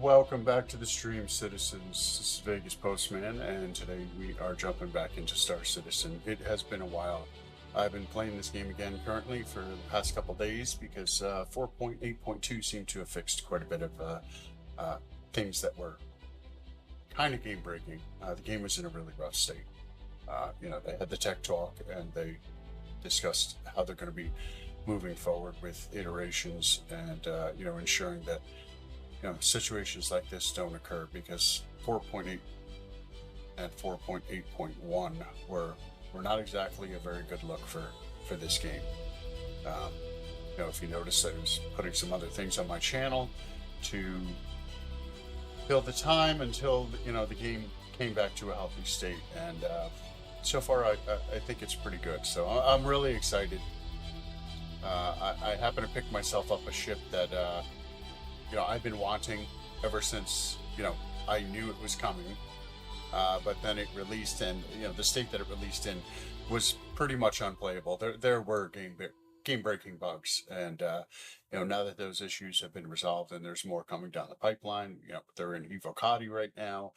Welcome back to the stream, citizens. This is Vegas Postman, and today we are jumping back into Star Citizen. It has been a while. I've been playing this game again currently for the past couple days because 4.8.2 seemed to have fixed quite a bit of things that were kind of game breaking. The game was in a really rough state. They had the tech talk and they discussed how they're going to be moving forward with iterations and ensuring that situations like this don't occur, because 4.8 and 4.8.1 were not exactly a very good look for this game. If you notice, I was putting some other things on my channel to fill the time until the game came back to a healthy state, and so far I think it's pretty good. So I'm really excited. I happen to pick myself up a ship that I've been wanting ever since, I knew it was coming. But then it released, and, the state that it released in was pretty much unplayable. There were game-breaking bugs. And, now that those issues have been resolved and there's more coming down the pipeline, they're in Evocati right now.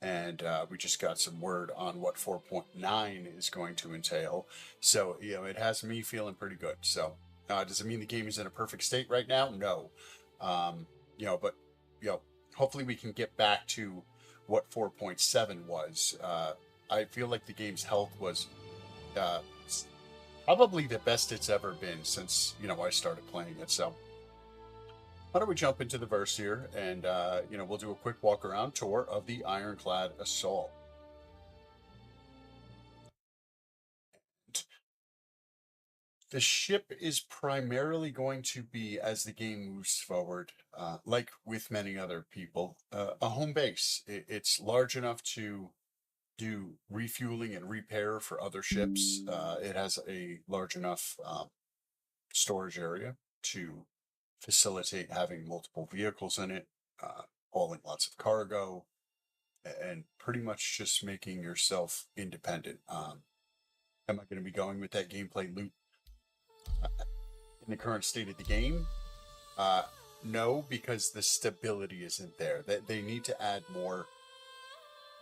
And we just got some word on what 4.9 is going to entail. So, it has me feeling pretty good. So, does it mean the game is in a perfect state right now? No. But hopefully we can get back to what 4.7 was. I feel like the game's health was probably the best it's ever been since I started playing it. So why don't we jump into the verse here, and we'll do a quick walk around tour of the Ironclad assault. The ship is primarily going to be, as the game moves forward, like with many other people, a home base. It's large enough to do refueling and repair for other ships. It has a large enough storage area to facilitate having multiple vehicles in it, hauling lots of cargo, and pretty much just making yourself independent. Am I going to be going with that gameplay loop in the current state of the game? No, because the stability isn't there. They need to add more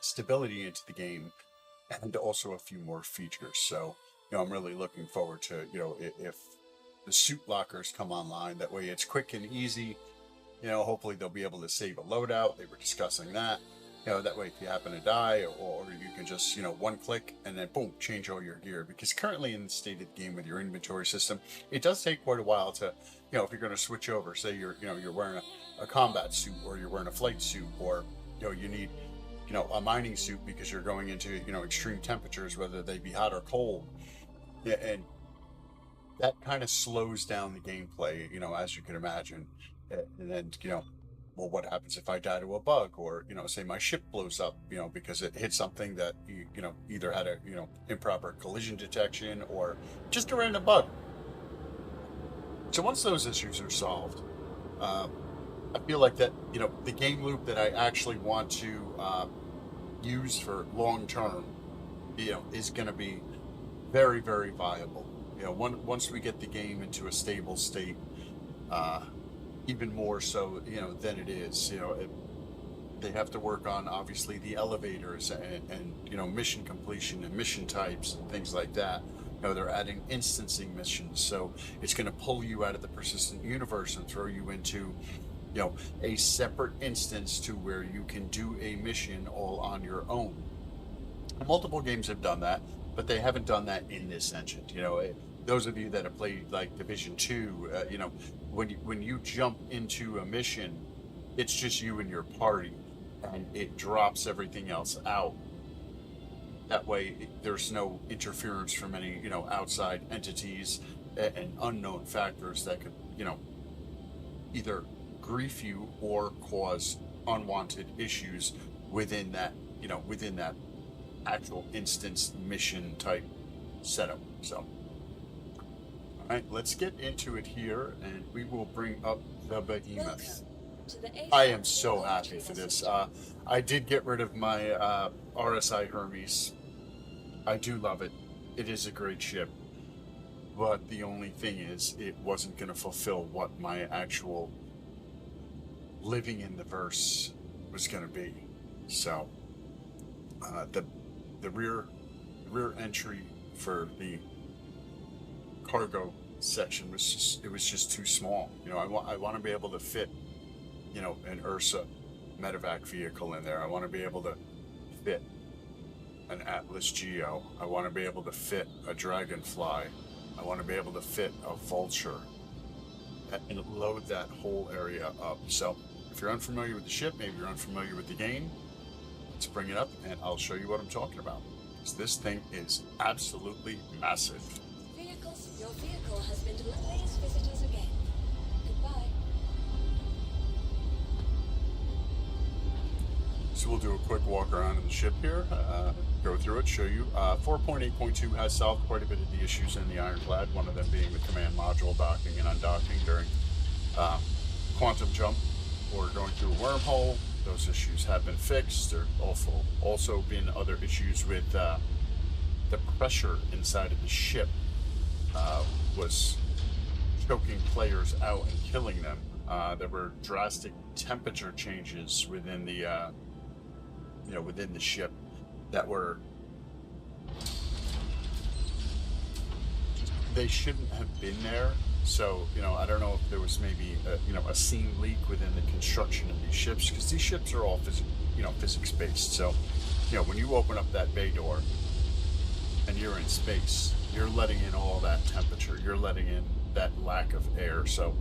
stability into the game, and also a few more features. So, I'm really looking forward to, if the suit lockers come online, that way it's quick and easy. Hopefully they'll be able to save a loadout. They were discussing that. That way if you happen to die, or you can just, one click and then boom, change all your gear. Because currently in the state of the game with your inventory system, it does take quite a while to, if you're going to switch over, say you're wearing a combat suit, or you're wearing a flight suit, or, you need, a mining suit because you're going into, extreme temperatures, whether they be hot or cold. Yeah, and that kind of slows down the gameplay, as you can imagine. And then, well, what happens if I die to a bug, or say my ship blows up, because it hit something that either had a improper collision detection or just a random bug. So once those issues are solved, I feel like that the game loop that I actually want to use for long term, is going to be very, very viable. Once we get the game into a stable state. Even more so, than it is. They have to work on, obviously, the elevators and mission completion and mission types and things like that. They're adding instancing missions, so it's going to pull you out of the persistent universe and throw you into, a separate instance to where you can do a mission all on your own. Multiple games have done that, but they haven't done that in this engine. Those of you that have played like Division 2, when you jump into a mission, it's just you and your party, and it drops everything else out. That way, there's no interference from any, outside entities and unknown factors that could, either grief you or cause unwanted issues within that, within that actual instance mission type setup. So. All right, let's get into it here, and we will bring up the behemoth. I am so happy for this. I did get rid of my RSI Hermes. I do love it. It is a great ship. But the only thing is, it wasn't going to fulfill what my actual living in the verse was going to be. So the the rear entry for the cargo section was just too small. I want to be able to fit an Ursa medevac vehicle in there. I want to be able to fit an Atlas Geo. I want to be able to fit a Dragonfly. I want to be able to fit a Vulture and load that whole area up. So if you're unfamiliar with the ship, maybe you're unfamiliar with the game, let's bring it up and I'll show you what I'm talking about. Because this thing is absolutely massive. Vehicles, your vehicle has been delivered. Please visit us again. Goodbye. So we'll do a quick walk around in the ship here, go through it, show you. 4.8.2 has solved quite a bit of the issues in the Ironclad, one of them being the command module docking and undocking during quantum jump or going through a wormhole. Those issues have been fixed. There have also been other issues with the pressure inside of the ship was choking players out and killing them. There were drastic temperature changes within the within the ship that were they shouldn't have been there. So I don't know if there was maybe a seam leak within the construction of these ships, because these ships are all physics based. So when you open up that bay door and you're in space, you're letting in all that temperature, you're letting in that lack of air. So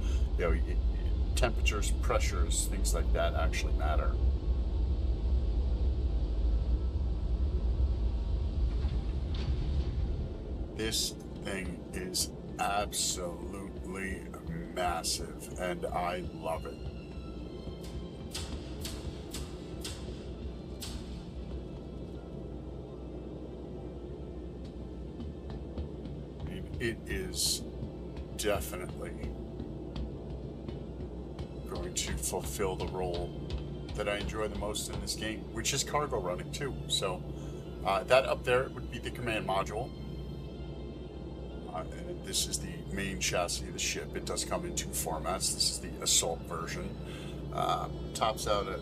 temperatures, pressures, things like that actually matter. This thing is absolutely massive and I love it. I mean, it is definitely going to fulfill the role that I enjoy the most in this game, which is cargo running too. So that up there would be the command module. And this is the main chassis of the ship. It does come in two formats. This is the assault version. Tops out at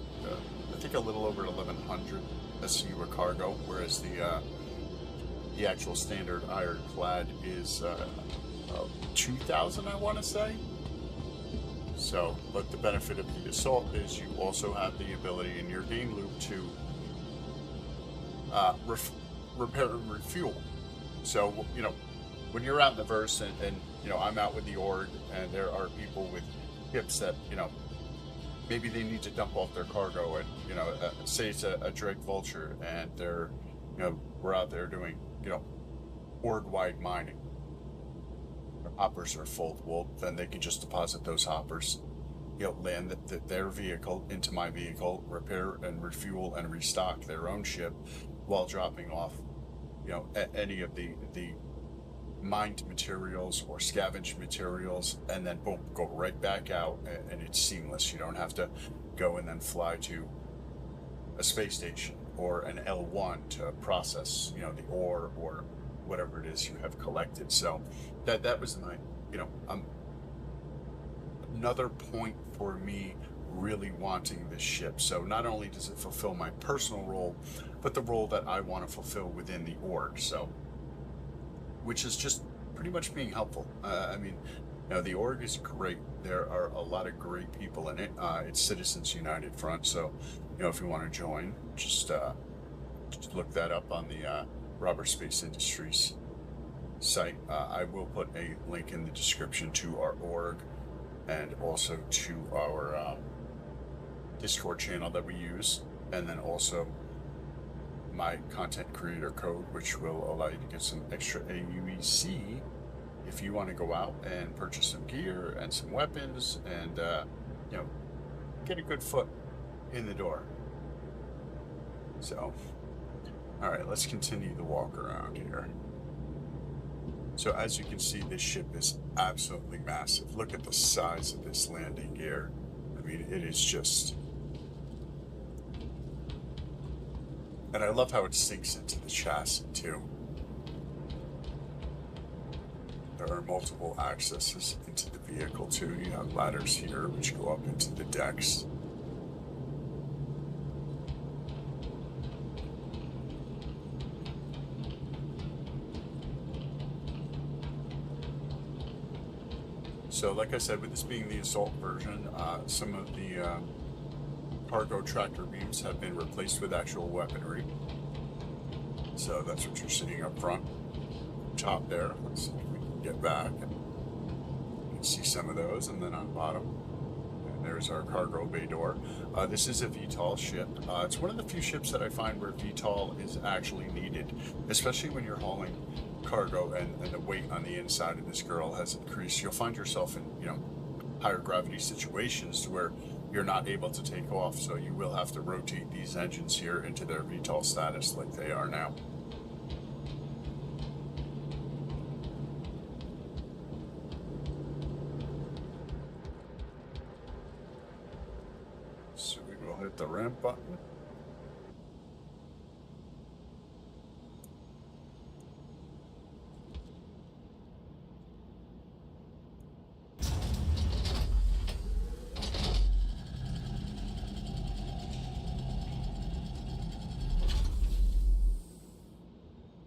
I think a little over 1,100 SU of cargo, whereas the actual standard Ironclad is 2,000, I want to say. So, but the benefit of the assault is you also have the ability in your game loop to repair and refuel. So when you're out in the verse and I'm out with the org and there are people with ships that maybe they need to dump off their cargo, and say it's a Drake Vulture and they're we're out there doing org wide mining, their hoppers are full. Well, then they can just deposit those hoppers, land their vehicle into my vehicle, repair and refuel and restock their own ship while dropping off any of the mined materials or scavenged materials, and then boom, go right back out, and it's seamless. You don't have to go and then fly to a space station or an L1 to process the ore or whatever it is you have collected. So that was my another point for me really wanting this ship. So not only does it fulfill my personal role, but the role that I want to fulfill within the org. So which is just pretty much being helpful. I mean, the org is great. There are a lot of great people in it. It's Citizens United Front, so if you want to join, just look that up on the Robert Space Industries site. I will put a link in the description to our org and also to our Discord channel that we use, and then also my content creator code, which will allow you to get some extra AUEC if you want to go out and purchase some gear and some weapons and get a good foot in the door. So all right, let's continue the walk around here. So as you can see, this ship is absolutely massive. Look at the size of this landing gear. I mean, it is just... And I love how it sinks into the chassis, too. There are multiple accesses into the vehicle, too. You have ladders here, which go up into the decks. So, like I said, with this being the assault version, some of the cargo tractor beams have been replaced with actual weaponry. So that's what you're seeing up front, top there. Let's see if we can get back and you can see some of those, and then on bottom. And there's our cargo bay door. This is a VTOL ship. It's one of the few ships that I find where VTOL is actually needed, especially when you're hauling cargo and the weight on the inside of this girl has increased. You'll find yourself in, higher gravity situations to where you're not able to take off, so you will have to rotate these engines here into their VTOL status like they are now. So we will hit the ramp button.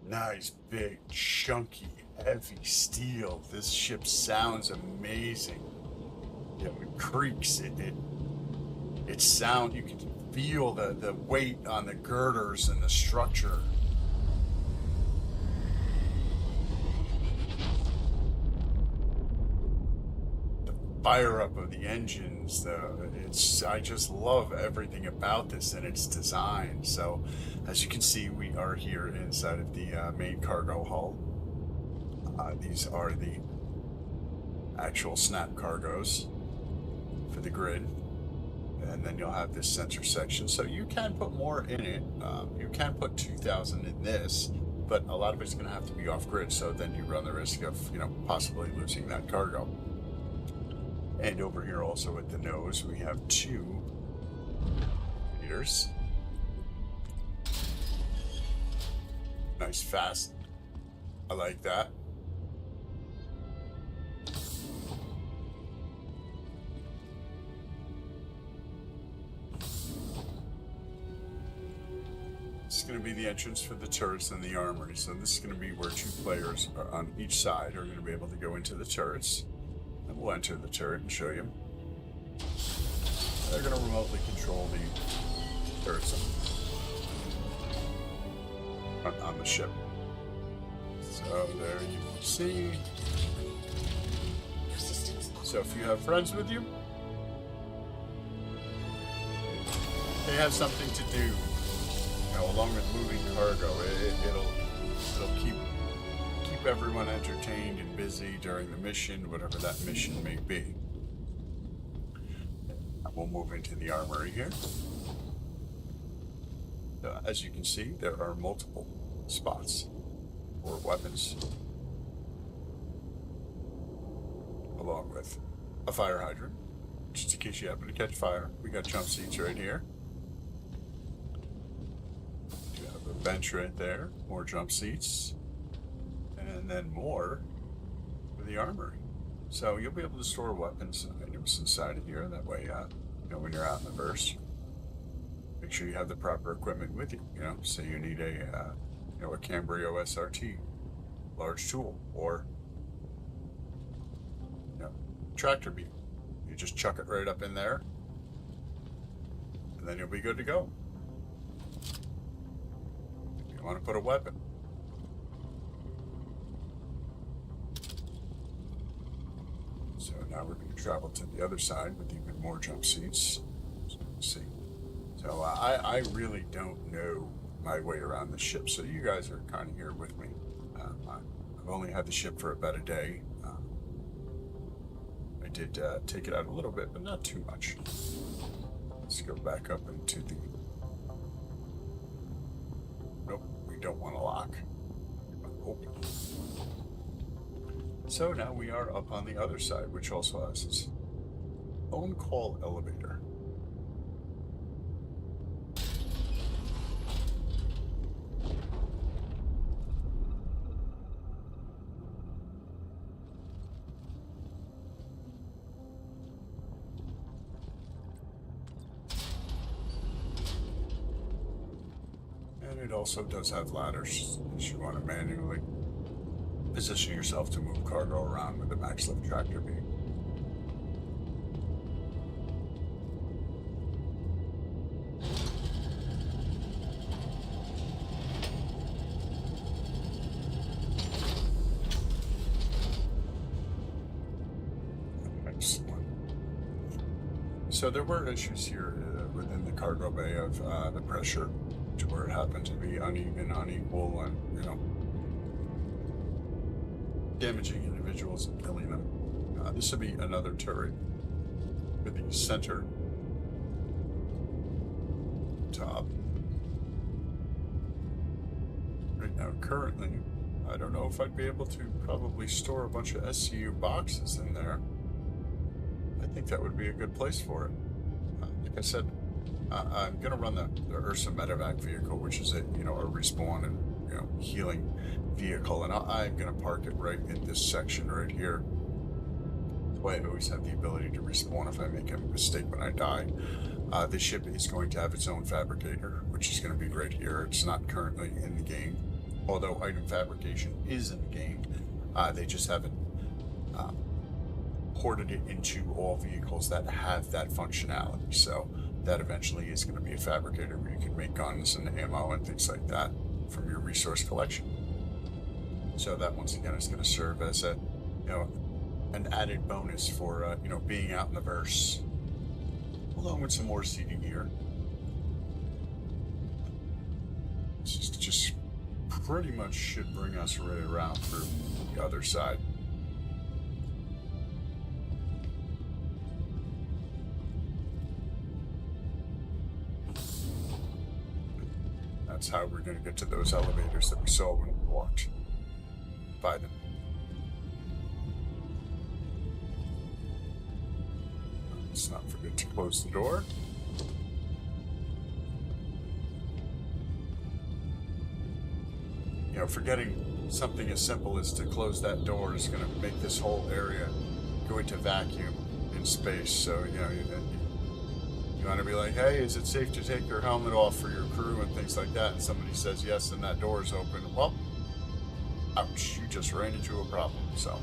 Nice, big, chunky, heavy steel. This ship sounds amazing. It creaks. It sound. You can feel the weight on the girders and the structure. The fire up of the engines. I just love everything about this and its design. So, as you can see, we are here inside of the main cargo hull. These are the actual snap cargoes for the grid. And then you'll have this sensor section. So you can put more in it. You can put 2,000 in this, but a lot of it's going to have to be off grid. So then you run the risk of, possibly losing that cargo. And over here also at the nose, we have 2 meters. Nice, fast. I like that. This is going to be the entrance for the turrets and the armory. So this is going to be where 2 players are on each side are going to be able to go into the turrets. And we'll enter the turret and show you. They're going to remotely control the turrets on the ship. So there you can see. So if you have friends with you, they have something to do. Along with moving cargo, it'll keep everyone entertained and busy during the mission, whatever that mission may be. We'll move into the armory here. As you can see, there are multiple spots for weapons, along with a fire hydrant, just in case you happen to catch fire. We got jump seats right here. You have a bench right there, more jump seats, and then more for the armory. So you'll be able to store weapons and items inside of here. That way, when you're out in the burst, make sure you have the proper equipment with you. Say you need a Cambrio SRT, large tool, or tractor beam. You just chuck it right up in there, and then you'll be good to go. If you want to put a weapon. So now we're going to travel to the other side with even more jump seats. So let's see. So I really don't know my way around the ship, so you guys are kind of here with me. I've only had the ship for about a day. I did take it out a little bit, but not too much. Let's go back up into the... Nope, we don't want to lock. Open. So now we are up on the other side, which also has its own call elevator. It also does have ladders if you want to manually position yourself to move cargo around with the max lift tractor beam. So there were issues here within the cargo bay of the pressure, to where it happened to be uneven, unequal, and damaging individuals and killing them. This would be another turret with the center top. Right now, currently, I don't know if I'd be able to probably store a bunch of SCU boxes in there. I think that would be a good place for it. Like I said, I'm going to run the Ursa medevac vehicle, which is a respawn and healing vehicle, and I'm going to park it right in this section right here. That way I always have the ability to respawn if I make a mistake when I die. The ship is going to have its own fabricator, which is going to be right here. It's not currently in the game, although item fabrication is in the game. They just haven't ported it into all vehicles that have that functionality. So that eventually is going to be a fabricator where you can make guns and ammo and things like that from your resource collection. So that once again is going to serve as a an added bonus for being out in the verse, along with some more seating here. This is just pretty much should bring us right around through the other side. That's how we're going to get to those elevators that we saw when we walked by them. Let's not forget to close the door. Forgetting something as simple as to close that door is going to make this whole area go into vacuum in space. So, you want to be like, hey, is it safe to take your helmet off for your crew and things like that? And somebody says yes, and that door is open. Well, ouch, you just ran into a problem. So,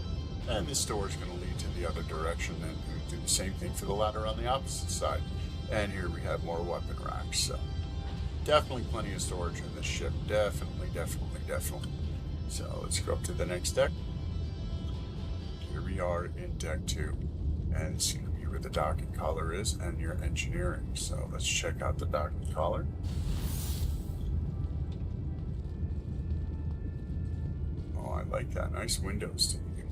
and this door is going to lead to the other direction, and we do the same thing for the ladder on the opposite side. And here we have more weapon racks. So, definitely plenty of storage in this ship. Definitely. So, let's go up to the next deck. Here we are in deck 2. And it's going to be where the docking collar is and your engineering. So, let's check out the docking collar. Oh, I like that. Nice windows to you.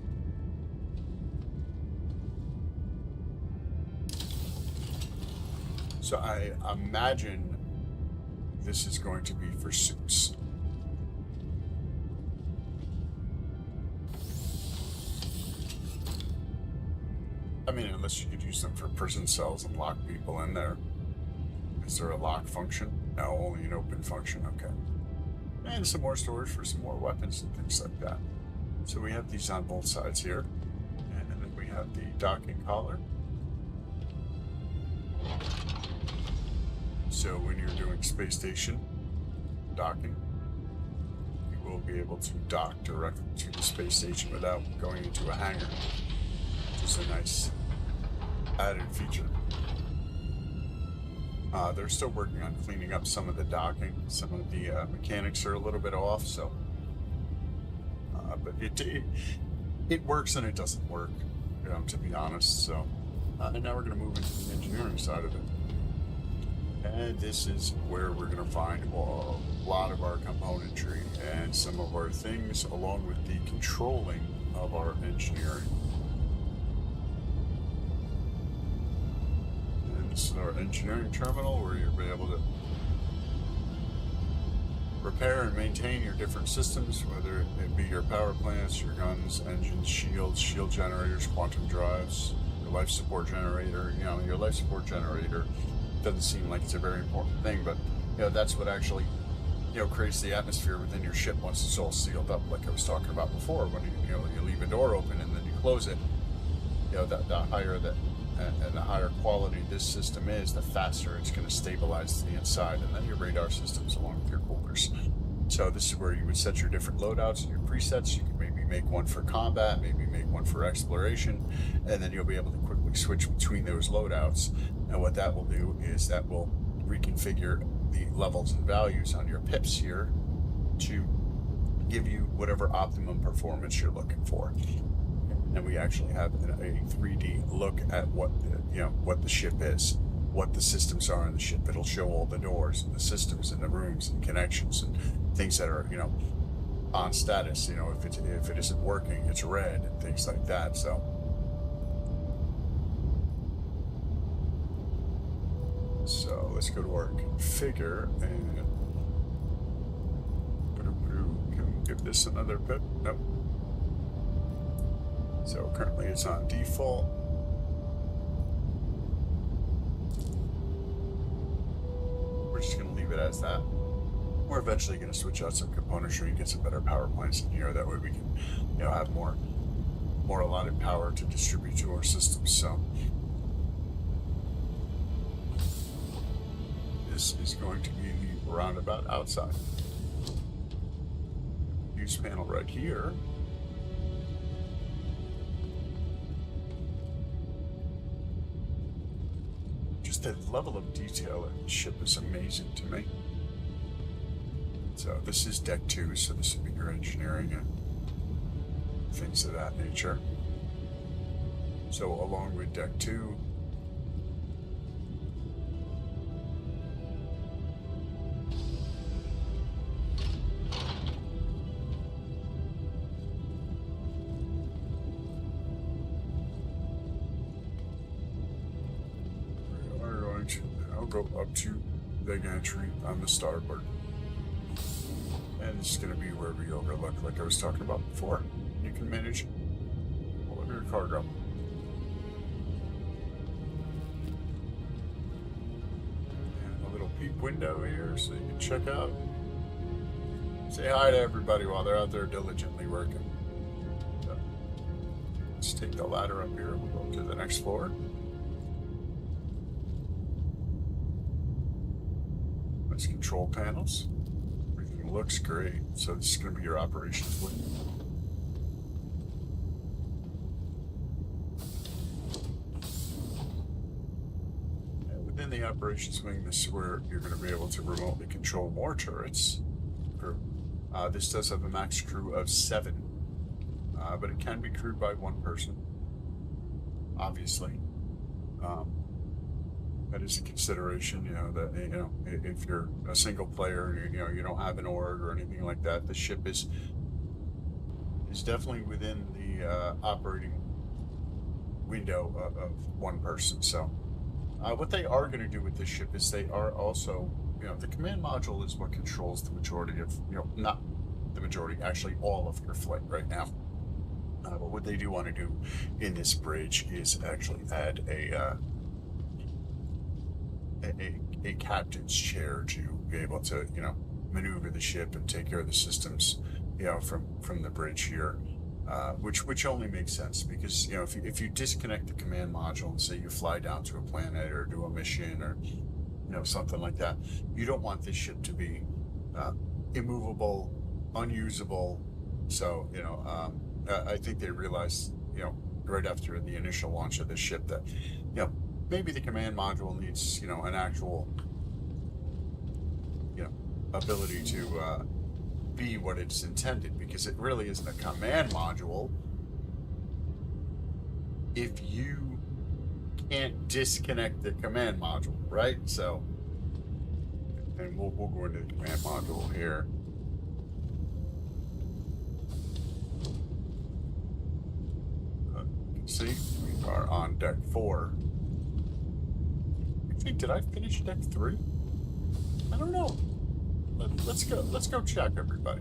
So, I imagine this is going to be for suits. I mean, unless you could use them for prison cells and lock people in there. Is there a lock function? No, only an open function. Okay. And some more storage for some more weapons and things like that. So we have these on both sides here. And then we have the docking collar. So when you're doing space station docking, you will be able to dock directly to the space station without going into a hangar. Is a nice added feature. They're still working on cleaning up some of the docking. Some of the mechanics are a little bit off, so but it works and it doesn't work, to be honest. So and now we're going to move into the engineering side of it, and this is where we're going to find a lot of our componentry and some of our things, along with the controlling of our engineering. This is our engineering terminal, where you'll be able to repair and maintain your different systems, whether it be your power plants, your guns, engines, shield generators, quantum drives, your life support generator. Your life support generator doesn't seem like it's a very important thing, but that's what actually creates the atmosphere within your ship once it's all sealed up, like I was talking about before. When you leave a door open and then you close it, the higher that and the higher quality this system is, the faster it's going to stabilize the inside, and then your radar systems along with your coolers. So this is where you would set your different loadouts and your presets. You can maybe make one for combat, maybe make one for exploration, and then you'll be able to quickly switch between those loadouts. And what that will do is that will reconfigure the levels and values on your pips here to give you whatever optimum performance you're looking for. and we actually have a 3D look at what what the ship is, what the systems are in the ship. It'll show all the doors and the systems and the rooms and connections and things that are on status. If it isn't working, it's red and things like that. So let's go to our configure and can we give this another bit? Nope. So currently it's on default. We're just going to leave it as that. We're eventually going to switch out some componentry and get some better power plants in here. That way we can, have more allotted power to distribute to our systems. So this is going to be the roundabout outside. Use panel right here. Just the level of detail in the ship is amazing to me. So this is deck 2, so this would be your engineering and things of that nature. So along with deck 2, we are going to now go up to the gantry on the starboard. And this is going to be where we overlook, like I was talking about before. You can manage all of your cargo. And a little peep window here so you can check out. Say hi to everybody while they're out there diligently working. So, let's take the ladder up here and we'll go to the next floor. Nice control panels. Looks great. So this is going to be your operations wing. And within the operations wing, this is where you're going to be able to remotely control more turrets. This does have a max crew of 7, but it can be crewed by 1 person. Obviously, that is a consideration. That if you're a single player, you don't have an org or anything like that, the ship is definitely within the operating window of 1 person. So what they are going to do with this ship is they are also, the command module is what controls the majority of, not the majority, actually all of your flight right now. But what they do want to do in this bridge is actually add a captain's chair to be able to, maneuver the ship and take care of the systems, from the bridge here, which only makes sense because, if you disconnect the command module and say you fly down to a planet or do a mission or, something like that, you don't want this ship to be immovable, unusable. So, I think they realized, right after the initial launch of this ship that, maybe the command module needs, an actual, ability to be what it's intended, because it really isn't a command module if you can't disconnect the command module, right? So, and we'll go into the command module here. You can see we are on deck 4. Did I finish deck 3? I don't know. Let's go check, everybody.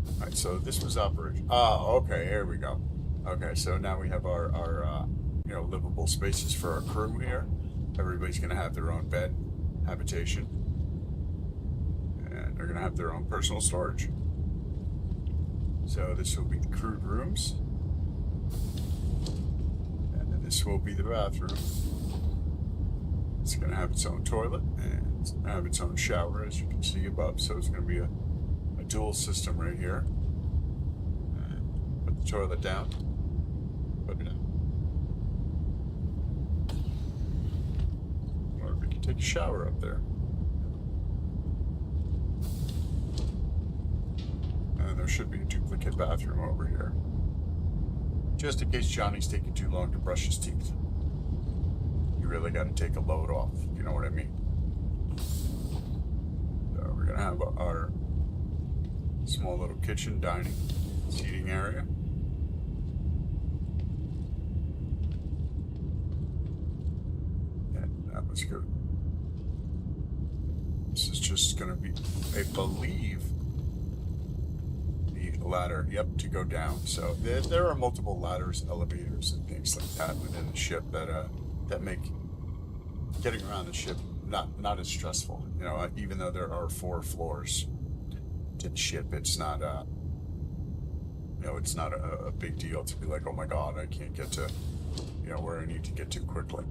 All right, so this was operation. Okay, here we go. Okay, so now we have our livable spaces for our crew here. Everybody's gonna have their own bed, habitation, and they're gonna have their own personal storage. So this will be the crewed rooms, and then this will be the bathroom. It's going to have its own toilet and it's going to have its own shower, as you can see above. So it's going to be a dual system right here. And put the toilet down. Put it down. Or we can take a shower up there. And there should be a duplicate bathroom over here. Just in case Johnny's taking too long to brush his teeth. You really got to take a load off, you know what I mean? So we're going to have our small little kitchen, dining, seating area. And that was good. This is just going to be, I believe, the ladder, yep, to go down. So there are multiple ladders, elevators, and things like that within the ship that make getting around the ship not as stressful. You know, even though there are 4 floors to the ship, it's not it's not a big deal to be like, oh my god, I can't get to where I need to get to quickly.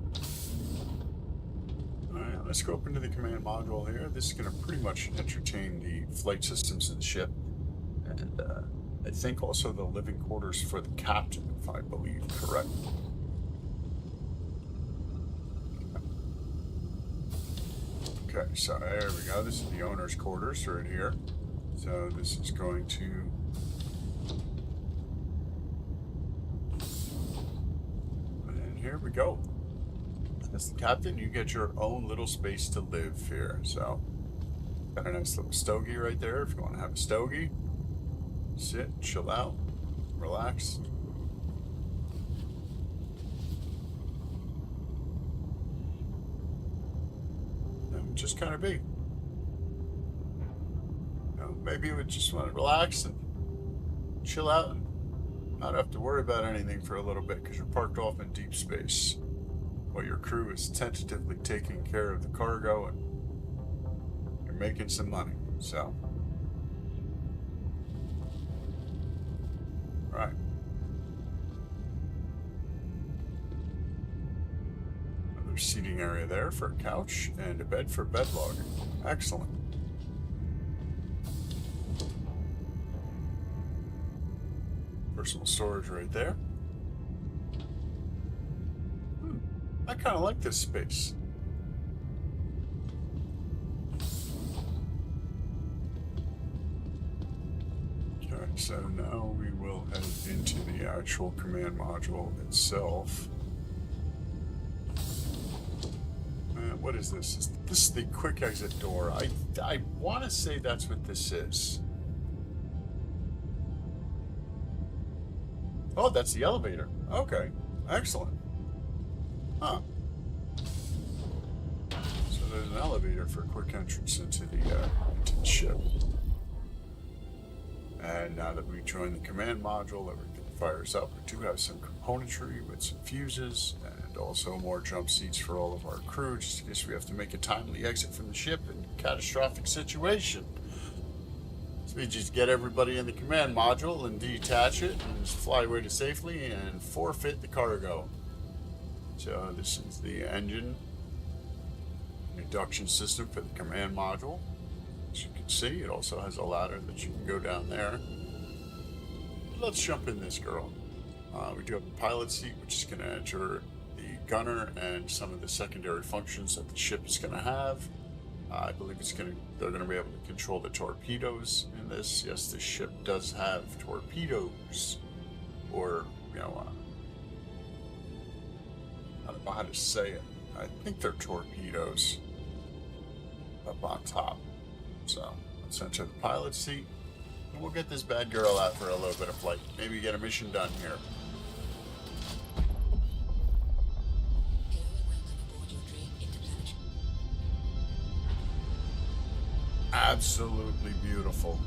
Alright, let's go up into the command module here. This is going to pretty much entertain the flight systems of the ship. And I think also the living quarters for the captain, if I believe correct. Okay, so there we go. This is the owner's quarters right here. So this is going to... And here we go. As the captain, you get your own little space to live here. So, got a nice little stogie right there if you want to have a stogie. Sit, chill out, relax. And just kind of be. Maybe you would just want to relax and chill out and not have to worry about anything for a little bit because you're parked off in deep space while your crew is tentatively taking care of the cargo and you're making some money. So, right. Another seating area there for a couch and a bed for bed logging. Excellent. Personal storage right there. I kind of like this space. Okay, so now we will head into the actual command module itself. What is this? This is the quick exit door. I want to say that's what this is. Oh, that's the elevator. Okay, excellent. Huh. So there's an elevator for a quick entrance into the ship. And now that we join the command module, everything fires up. We do have some componentry with some fuses and also more jump seats for all of our crew, just in case we have to make a timely exit from the ship in a catastrophic situation. So we just get everybody in the command module and detach it and just fly away to safely and forfeit the cargo. So this is the engine induction system for the command module. As you can see, it also has a ladder that you can go down there. Let's jump in this girl. We do have a pilot seat, which is going to enter the gunner and some of the secondary functions that the ship is going to have. I believe they're going to be able to control the torpedoes in this. Yes, the ship does have torpedoes, or I don't know how to say it. I think they're torpedoes up on top. So let's enter the pilot seat, and we'll get this bad girl out for a little bit of flight. Maybe get a mission done here. Absolutely beautiful.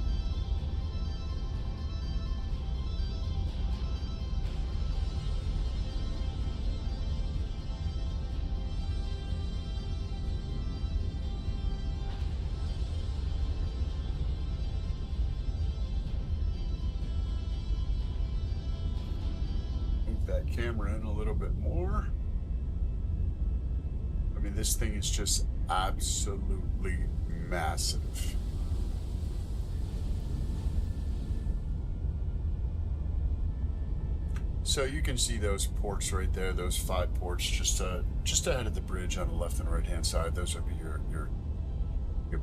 Move that camera in a little bit more. I mean, this thing is just absolutely massive. So you can see those ports right there, those 5 ports just ahead of the bridge on the left and right hand side. Those will be your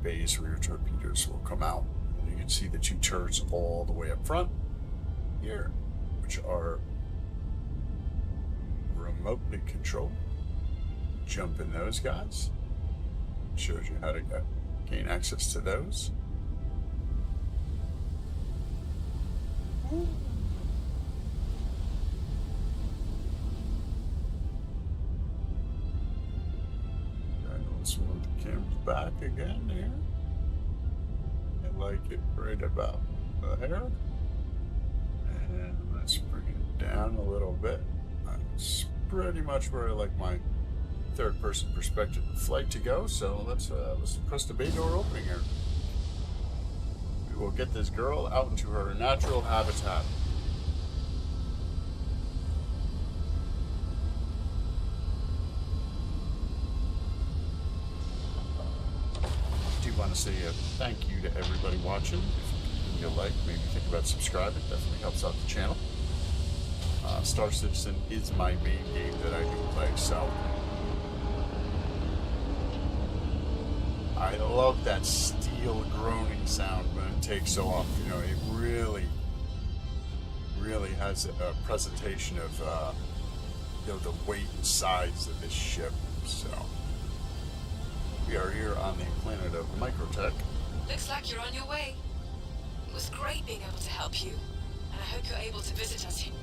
bays where your torpedoes will come out. And you can see the 2 turrets all the way up front here, which are remotely controlled. Jump in those guys. Shows you how to gain access to those. Let's move the cameras back again here. I like it right about there. And let's bring it down a little bit. That's pretty much where I like my third-person perspective flight to go. So let's press the bay door opening here. We will get this girl out into her natural habitat. I do want to say a thank you to everybody watching. If you like, maybe think about subscribing. Definitely helps out the channel. Star Citizen is my main game that I do play, so I love that steel groaning sound when it takes off. You know, it really has a presentation of you know, the weight and size of this ship. So we are here on the planet of Microtech. Looks like you're on your way. It was great being able to help you, and I hope you're able to visit us here.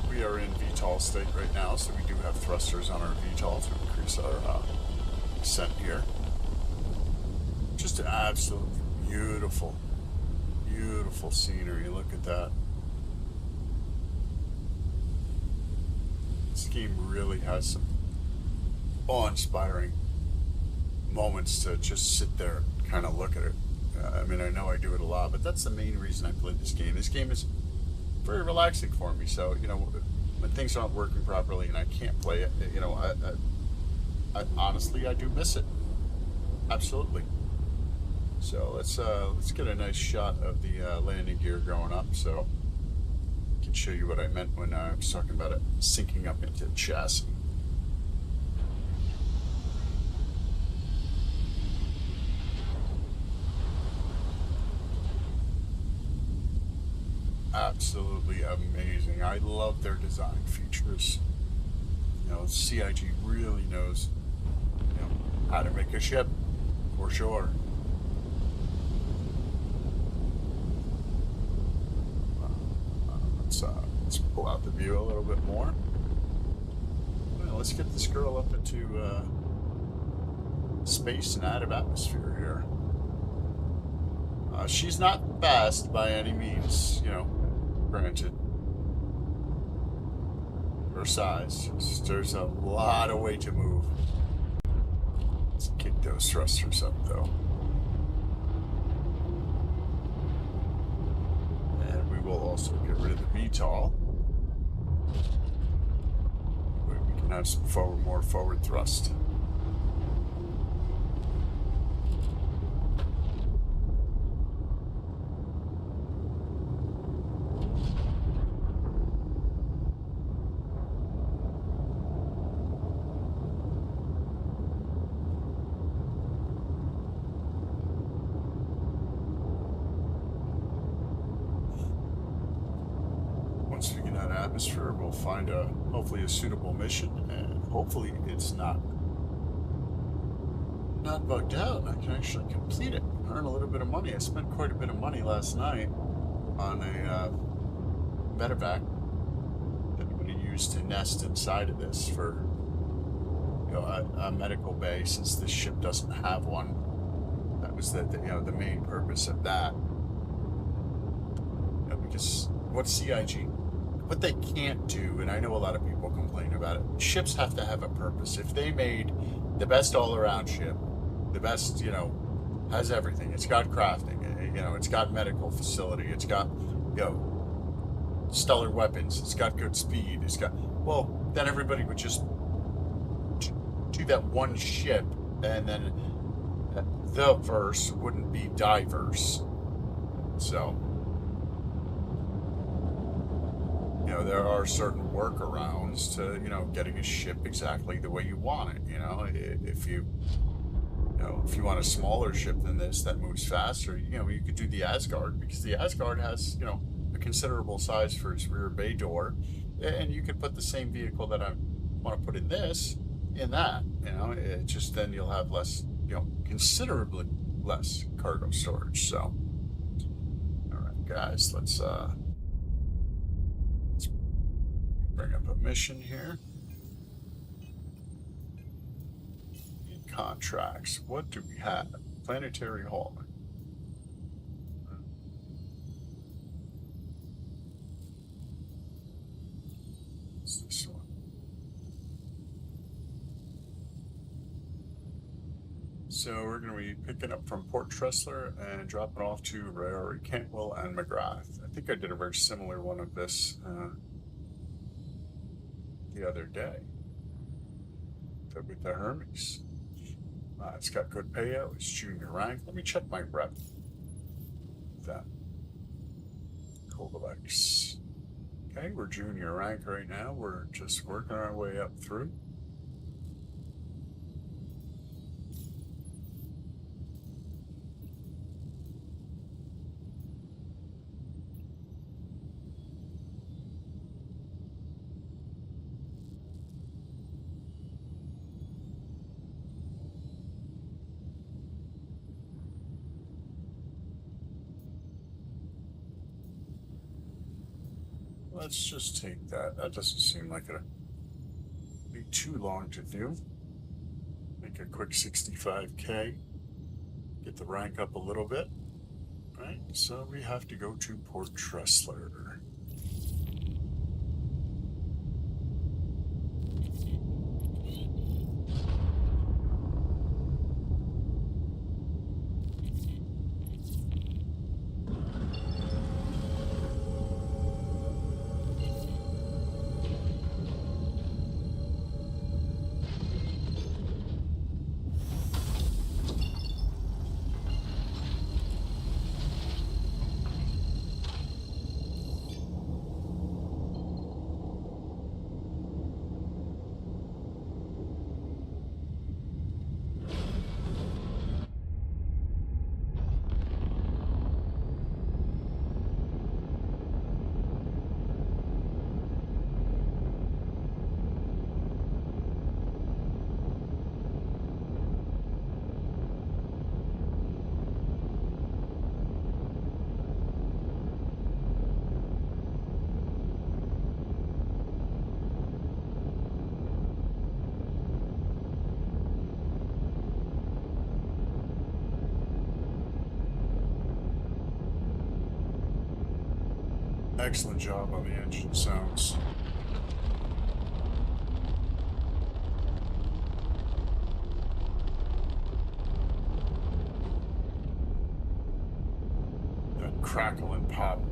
We are in VTOL state right now, so we do have thrusters on our VTOL to increase our descent here. Just an absolutely beautiful, beautiful scenery. Look at that. This game really has some awe-inspiring moments to just sit there and kind of look at it. I mean, I know I do it a lot, but that's the main reason I play this game. This game is very relaxing for me. So, you know, when things aren't working properly and I can't play it, you know, I honestly, I do miss it. Absolutely. So let's get a nice shot of the landing gear going up, so I can show you what I meant when I was talking about it sinking up into the chassis. Absolutely amazing. I love their design features. You know, CIG really knows, you know, how to make a ship, for sure. Let's pull out the view a little bit more. Well, let's get this girl up into space and out of atmosphere here. She's not fast by any means, you know, granted. Her size, there's a lot of way to move. Let's kick those thrusters up, though. And we will also get rid of the VTOL. We can have some more forward thrust. Once we get out of atmosphere, we'll find hopefully a suitable mission, and hopefully it's not bugged out, and I can actually complete it, earn a little bit of money. I spent quite a bit of money last night on a medevac that I'm going to use to nest inside of this for, you know, a medical bay, since this ship doesn't have one. That was the you know, the main purpose of that. You know, because what CIG, what they can't do, and I know a lot of people complain about it, ships have to have a purpose. If they made the best all-around ship, the best, you know, has everything. It's got crafting, you know, it's got medical facility, it's got, you know, stellar weapons, it's got good speed, it's got, well, then everybody would just do that one ship, and then the verse wouldn't be diverse. So, you know, there are certain workarounds to, you know, getting a ship exactly the way you want it. You know, if you want a smaller ship than this that moves faster, you know, you could do the Asgard, because the Asgard has, you know, a considerable size for its rear bay door, And you could put the same vehicle that I want to put in this in that. It just then you'll have less, considerably less cargo storage. So, all right, guys, let's bring up a mission here. In contracts, what do we have? Planetary hauling. What's this one? So we're going to be picking up from Port Tressler and dropping off to Rary, Cantwell, and McGrath. I think I did a very similar one of this the other day with the Hermes. It's got good payout. It's junior rank. Let me check my rep. That Kovacs. Okay, we're junior rank right now. We're just working our way up through. Let's just take that. That doesn't seem like it'll be too long to do. Make a quick 65K. Get the rank up a little bit. Right, so we have to go to Port Tressler. Excellent job on the engine sounds. That crackle and pop.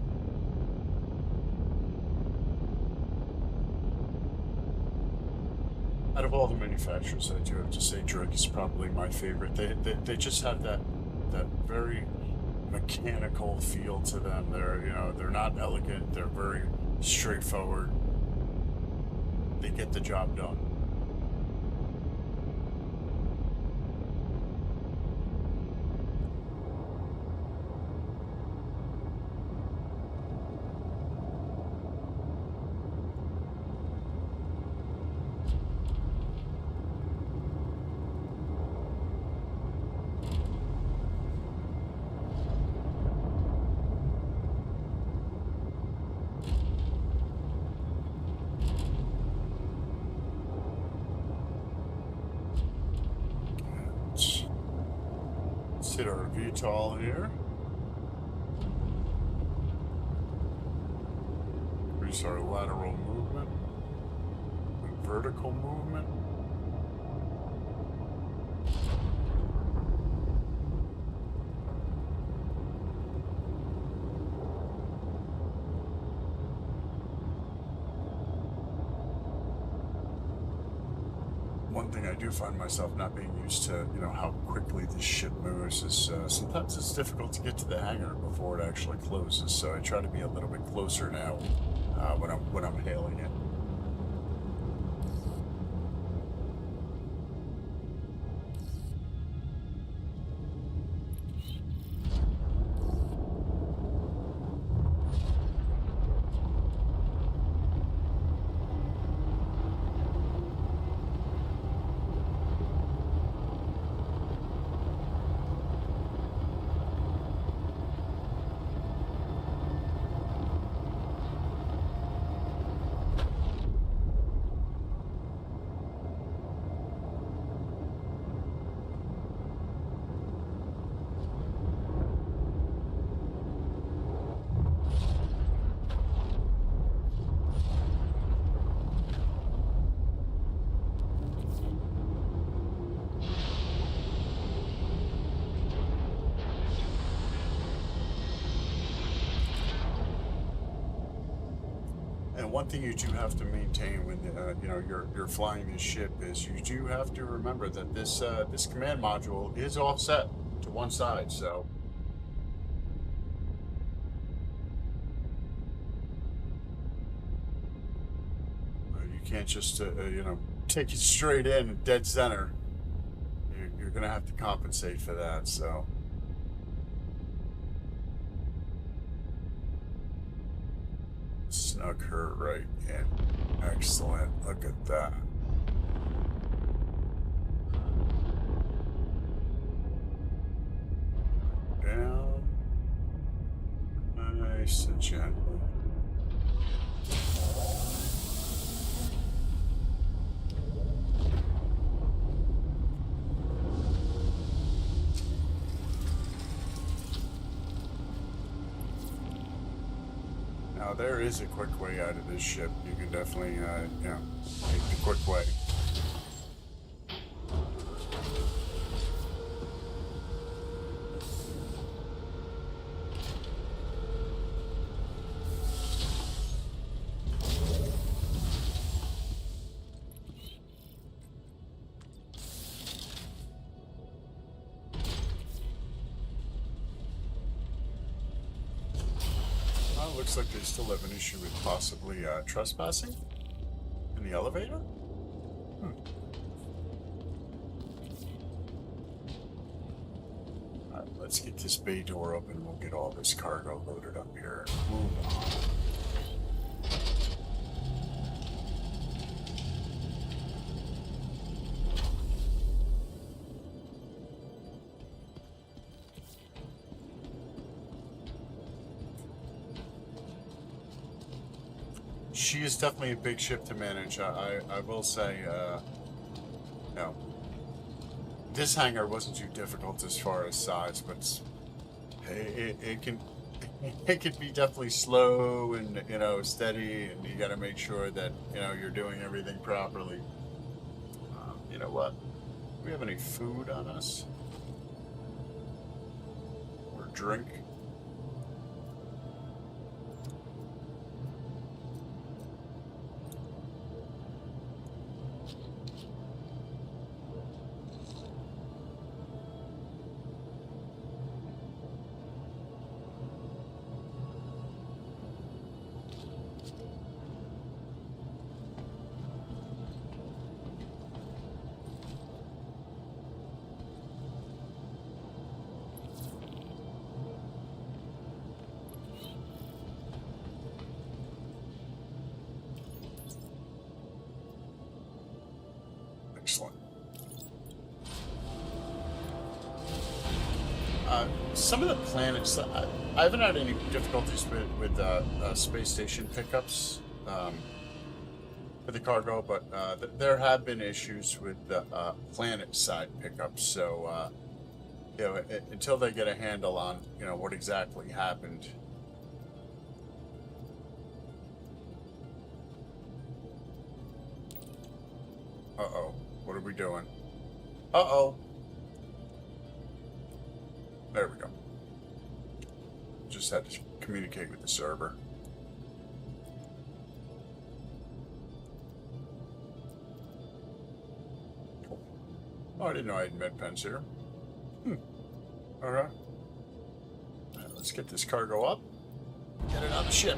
Out of all the manufacturers, I do have to say Drake is probably my favorite. They just have that very mechanical feel to them. They're not elegant. They're very straightforward. They get the job done. Hit our VTOL here. Increase our lateral movement and vertical movement. One thing I do find myself not being used to, how quickly this ship moves is sometimes it's difficult to get to the hangar before it actually closes. So I try to be a little bit closer now when I'm hailing it. And one thing you do have to maintain when you know you're flying this ship is you do have to remember that this command module is offset to one side. So you can't just you know take it straight in dead center. You're gonna have to compensate for that. So. Snuck her right in. Excellent. Look at that. Down. Nice and gently. Now there is a quick way out of this ship. You can definitely, you know, take the quick way. Looks like they still have an issue with possibly trespassing in the elevator. All right, let's get this bay door open. We'll get all this cargo loaded up here. Move on. She is definitely a big ship to manage. I will say, no. This hangar wasn't too difficult as far as size, but it can it can be definitely slow and you know steady, and you got to make sure that you know you're doing everything properly. You know what? Do we have any food on us or drink? Excellent. Some of the planets, I haven't had any difficulties with space station pickups for the cargo, but there have been issues with the planet side pickups. So, you know, until they get a handle on, you know, what exactly happened. Uh-oh. What are we doing? Uh-oh. There we go. Just had to communicate with the server. Cool. Oh, I didn't know I had med pens here. Alright. Let's get this cargo up. Get it on the ship.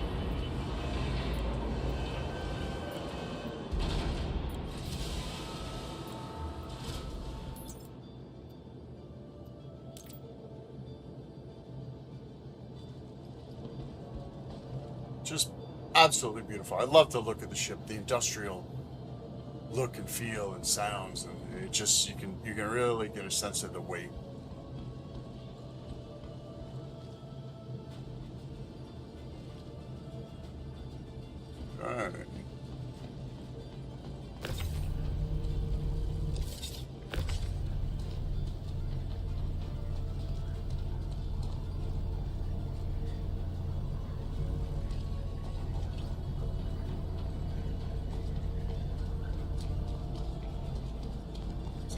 Just absolutely beautiful. I love the look of the ship, the industrial look and feel and sounds, and it just you can really get a sense of the weight. All right.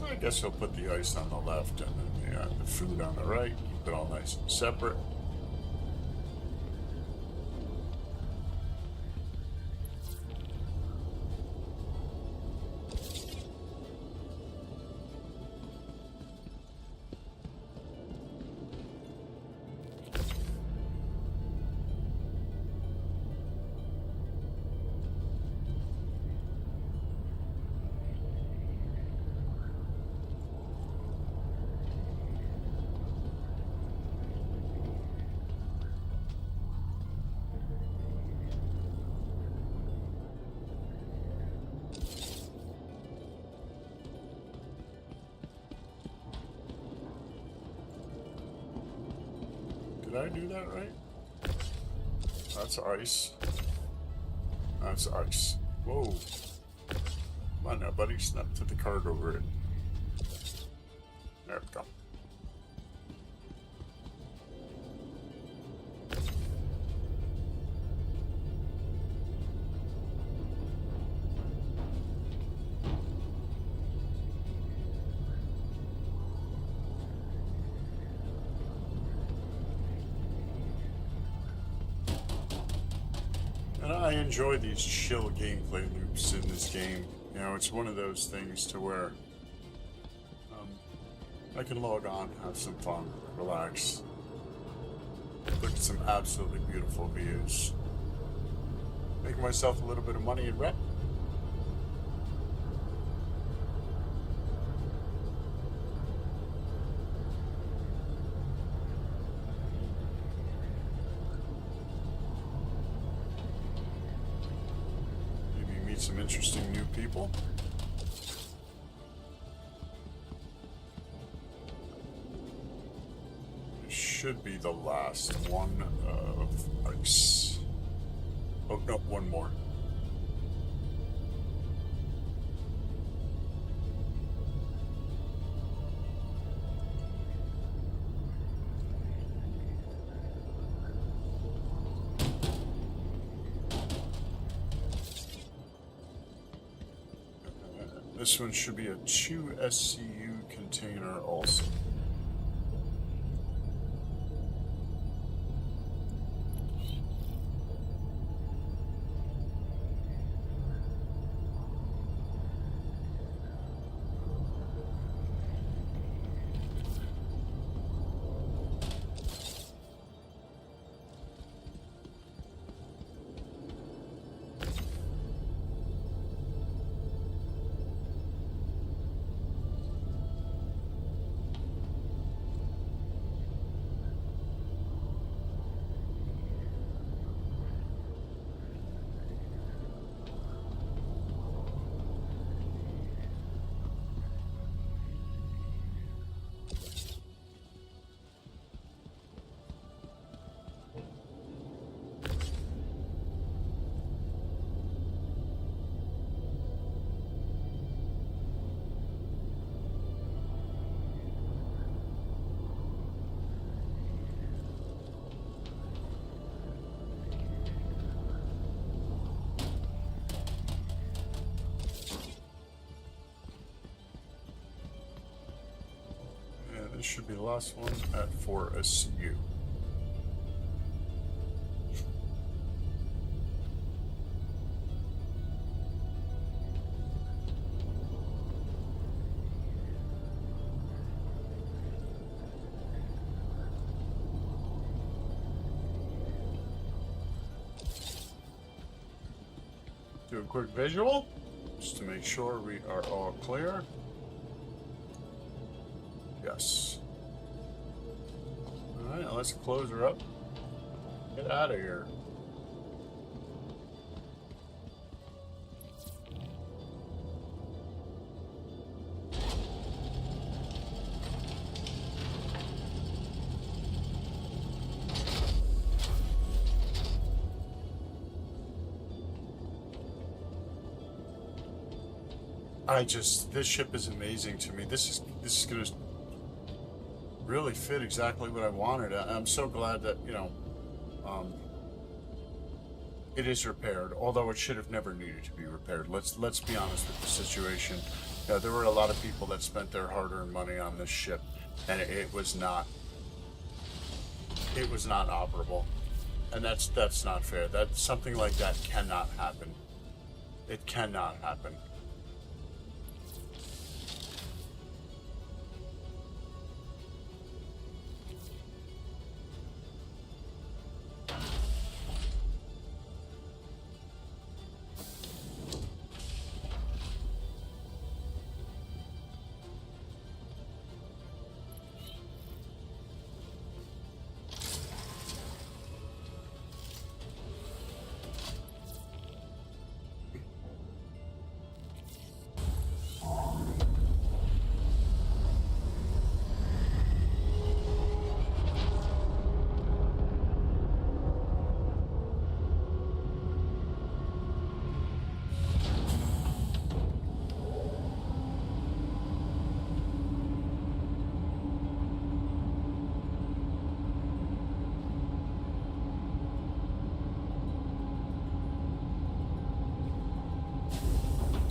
I guess he'll put the ice on the left and then the food on the right. Keep it all nice and separate. I do that right? That's ice. That's ice. Whoa. Come on now, buddy. Snap to the card over it. There we go. And I enjoy these chill gameplay loops in this game. You know, it's one of those things to where I can log on, have some fun, relax, look at some absolutely beautiful views, make myself a little bit of money in rent. Maybe meet some interesting new people. Should be the last one of ice. Oh no, one more. This one should be a 2 SCU container also. This should be the last one at 4 SCU. Do a quick visual, just to make sure we are all clear. Yes. Alright, now let's close her up. Get out of here. This ship is amazing to me. This is gonna really fit exactly what I wanted. I'm so glad that, you know, it is repaired, although it should have never needed to be repaired. Let's be honest with the situation. There were a lot of people that spent their hard-earned money on this ship, and it was not operable, and that's not fair. That something like that cannot happen. It cannot happen.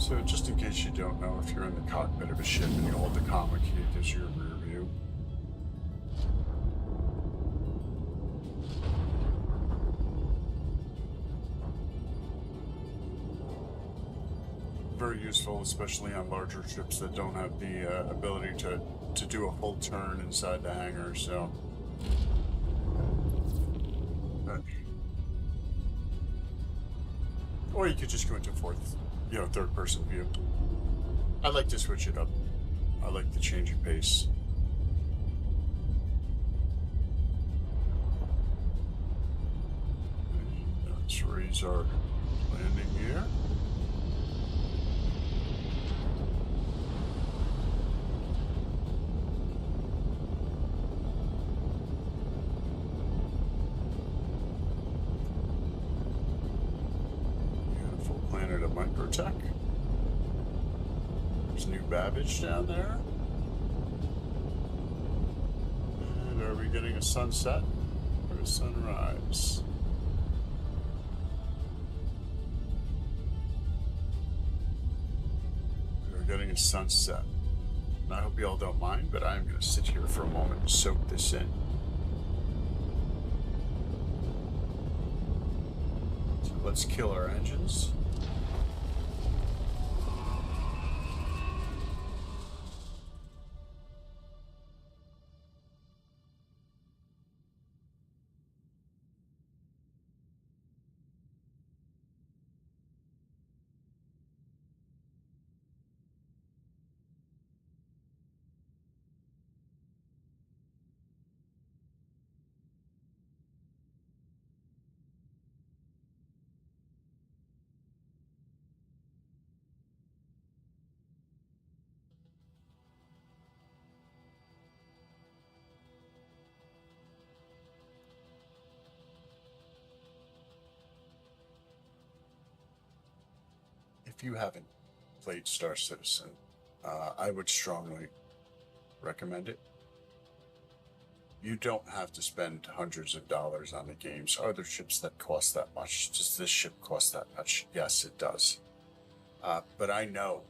So just in case you don't know, if you're in the cockpit of a ship and you hold the comma key, it gives you a rear view. Very useful, especially on larger ships that don't have the ability to do a full turn inside the hangar, so... Or you could just go into third person view. I like to switch it up. I like the change of pace. Let's raise our landing gear. Beautiful planet of Microtech. There's New Babbage down there. And are we getting a sunset or a sunrise? We're getting a sunset. And I hope you all don't mind, but I'm going to sit here for a moment and soak this in. So let's kill our engines. If you haven't played Star Citizen, I would strongly recommend it. You don't have to spend hundreds of dollars on the games. Are there ships that cost that much? Does this ship cost that much? Yes, it does. But I know,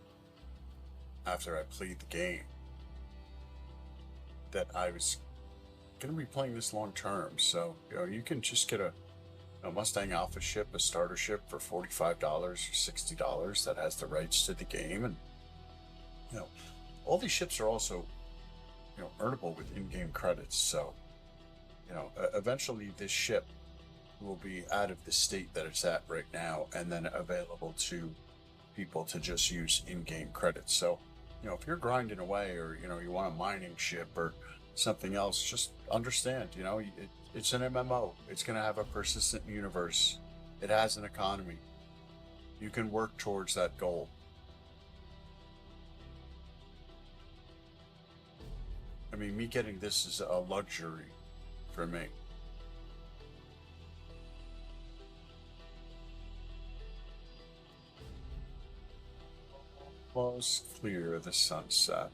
after I played the game, that I was going to be playing this long term. So, you can just get a Mustang Alpha ship, a starter ship for $45 or $60 that has the rights to the game. And, all these ships are also, earnable with in-game credits. So, eventually this ship will be out of the state that it's at right now and then available to people to just use in-game credits. So, if you're grinding away or, you want a mining ship or something else, just understand, it's an MMO. It's going to have a persistent universe. It has an economy. You can work towards that goal. I mean, me getting this is a luxury for me. Almost clear of the sunset.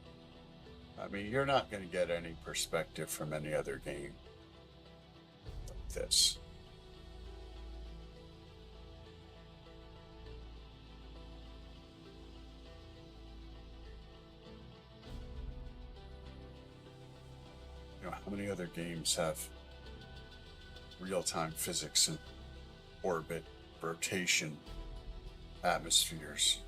I mean, you're not going to get any perspective from any other game like this. How many other games have real-time physics and orbit, rotation, atmospheres?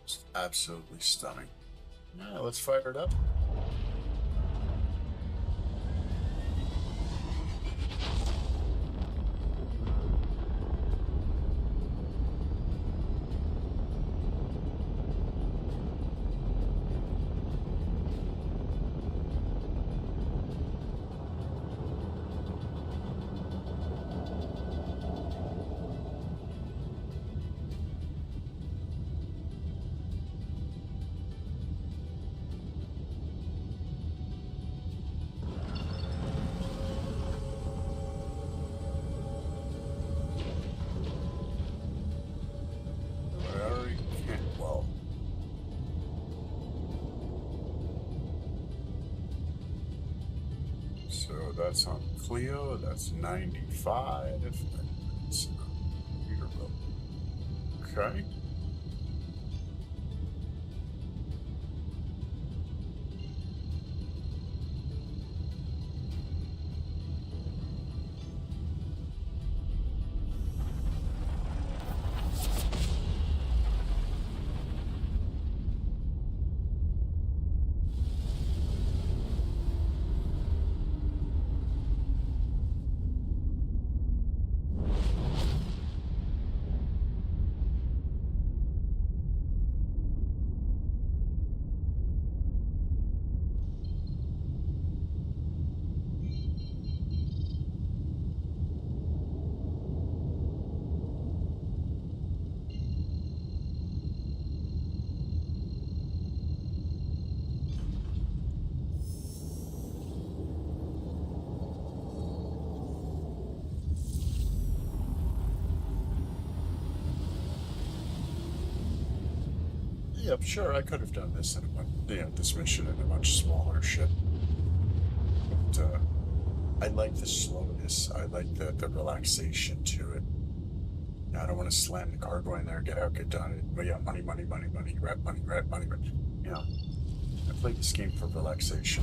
It's absolutely stunning. Yeah, let's fire it up. So that's on Clio, that's 95. That's Peterbilt. Okay. Yeah, sure, I could have done this in a much, this mission in a much smaller ship. But I like the slowness. I like the relaxation to it. I don't want to slam the cargo in there, get out, get done. But yeah, money, money, money, money, grab money, grab money. You know, I played this game for relaxation.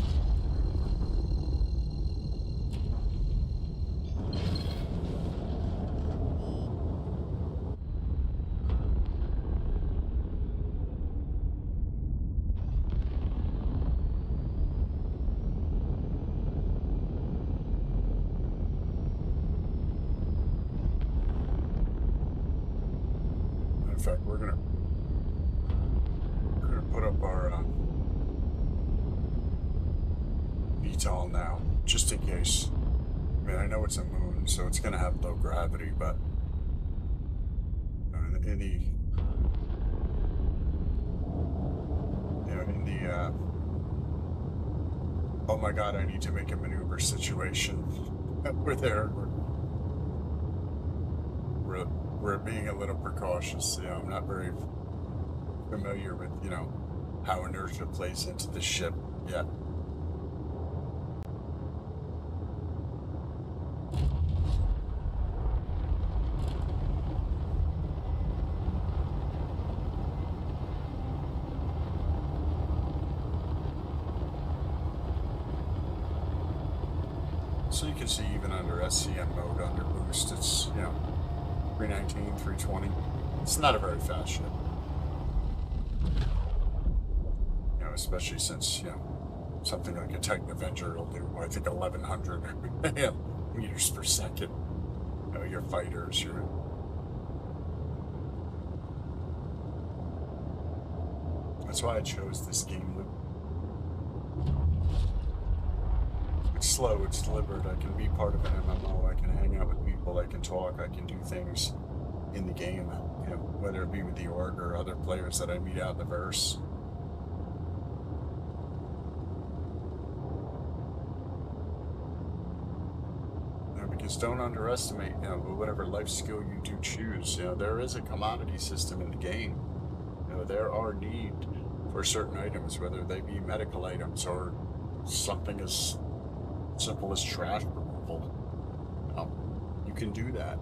In fact, we're gonna put up our VTOL now, just in case. I mean, I know it's a moon, so it's gonna have low gravity, but in the oh my god, I need to make a maneuver situation. We're we're being a little precautious. I'm not very familiar with how inertia plays into the ship yet. So you can see even under SCM mode, under boost, it's 319, 320. It's not a very fast ship. Especially since, something like a Titan Avenger will do, I think, 1,100 meters per second. Your fighters, That's why I chose this game loop. It's slow, it's deliberate. I can be part of an MMO. I can hang out with people. I can talk. I can do things in the game. Whether it be with the org or other players that I meet out in the verse. Because don't underestimate, whatever life skill you do choose. There is a commodity system in the game. There are need for certain items, whether they be medical items or something as simple as trash removal. You can do that.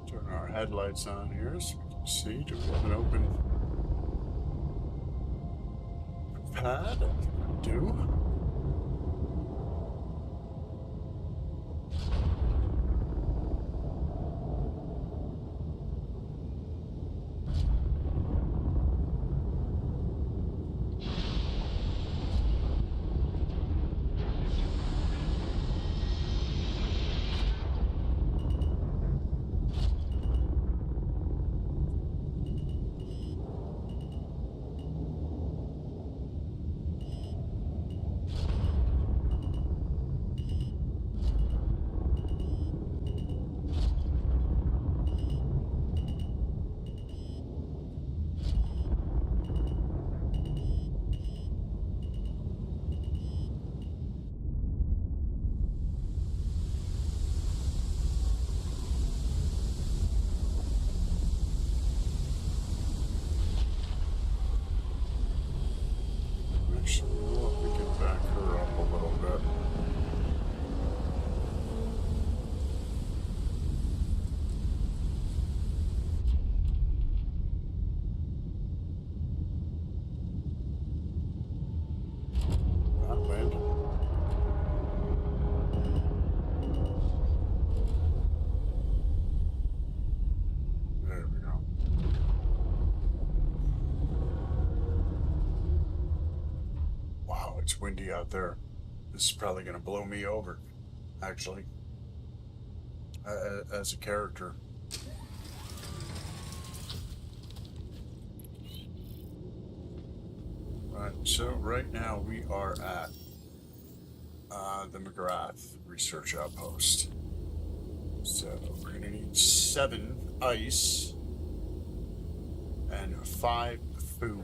Turn our headlights on here so we can see. Do we have an open pad. Do. Actually, we can back her up a little bit. Not wind. There we go. Wow, it's windy out there. This is probably going to blow me over, actually, as a character. Right, so right now we are at the McGrath Research Outpost. So we're going to need 7 ice and 5 food.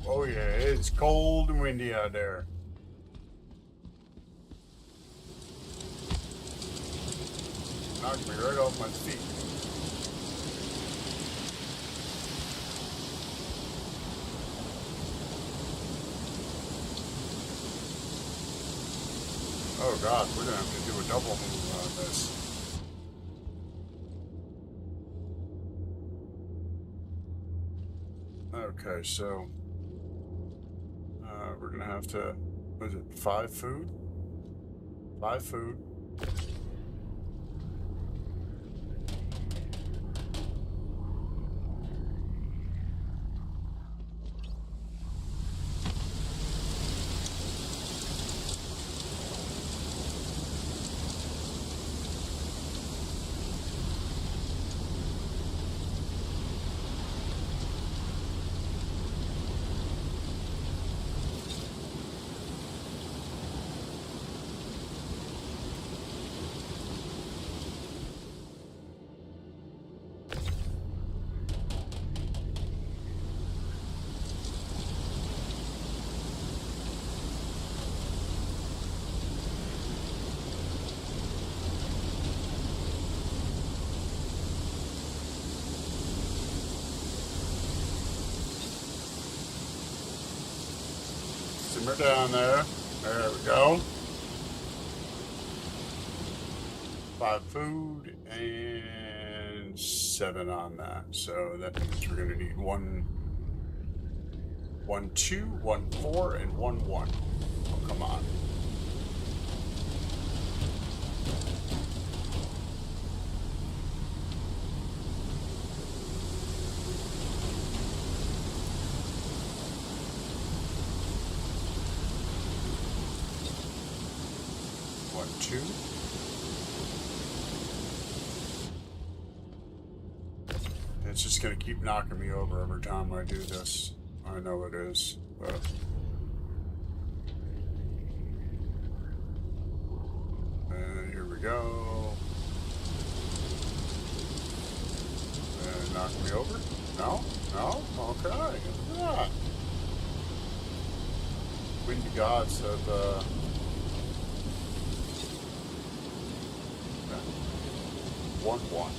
Oh yeah, it's cold and windy out there. Knocked me right off my feet. Oh god, we're gonna have to do a double move on this. Okay, so we're gonna have to, what is it, 5 food? 5 food. Simmer down there. There we go. 5 food and 7 on that. So that means we're gonna need 1, 1, 2, 1, 4, and 1, 1. Oh, come on. 2. It's just gonna keep knocking me over every time I do this. I know it is, but... And here we go. And knock me over? No? No? Okay, look at that. Windy gods have, 1-1.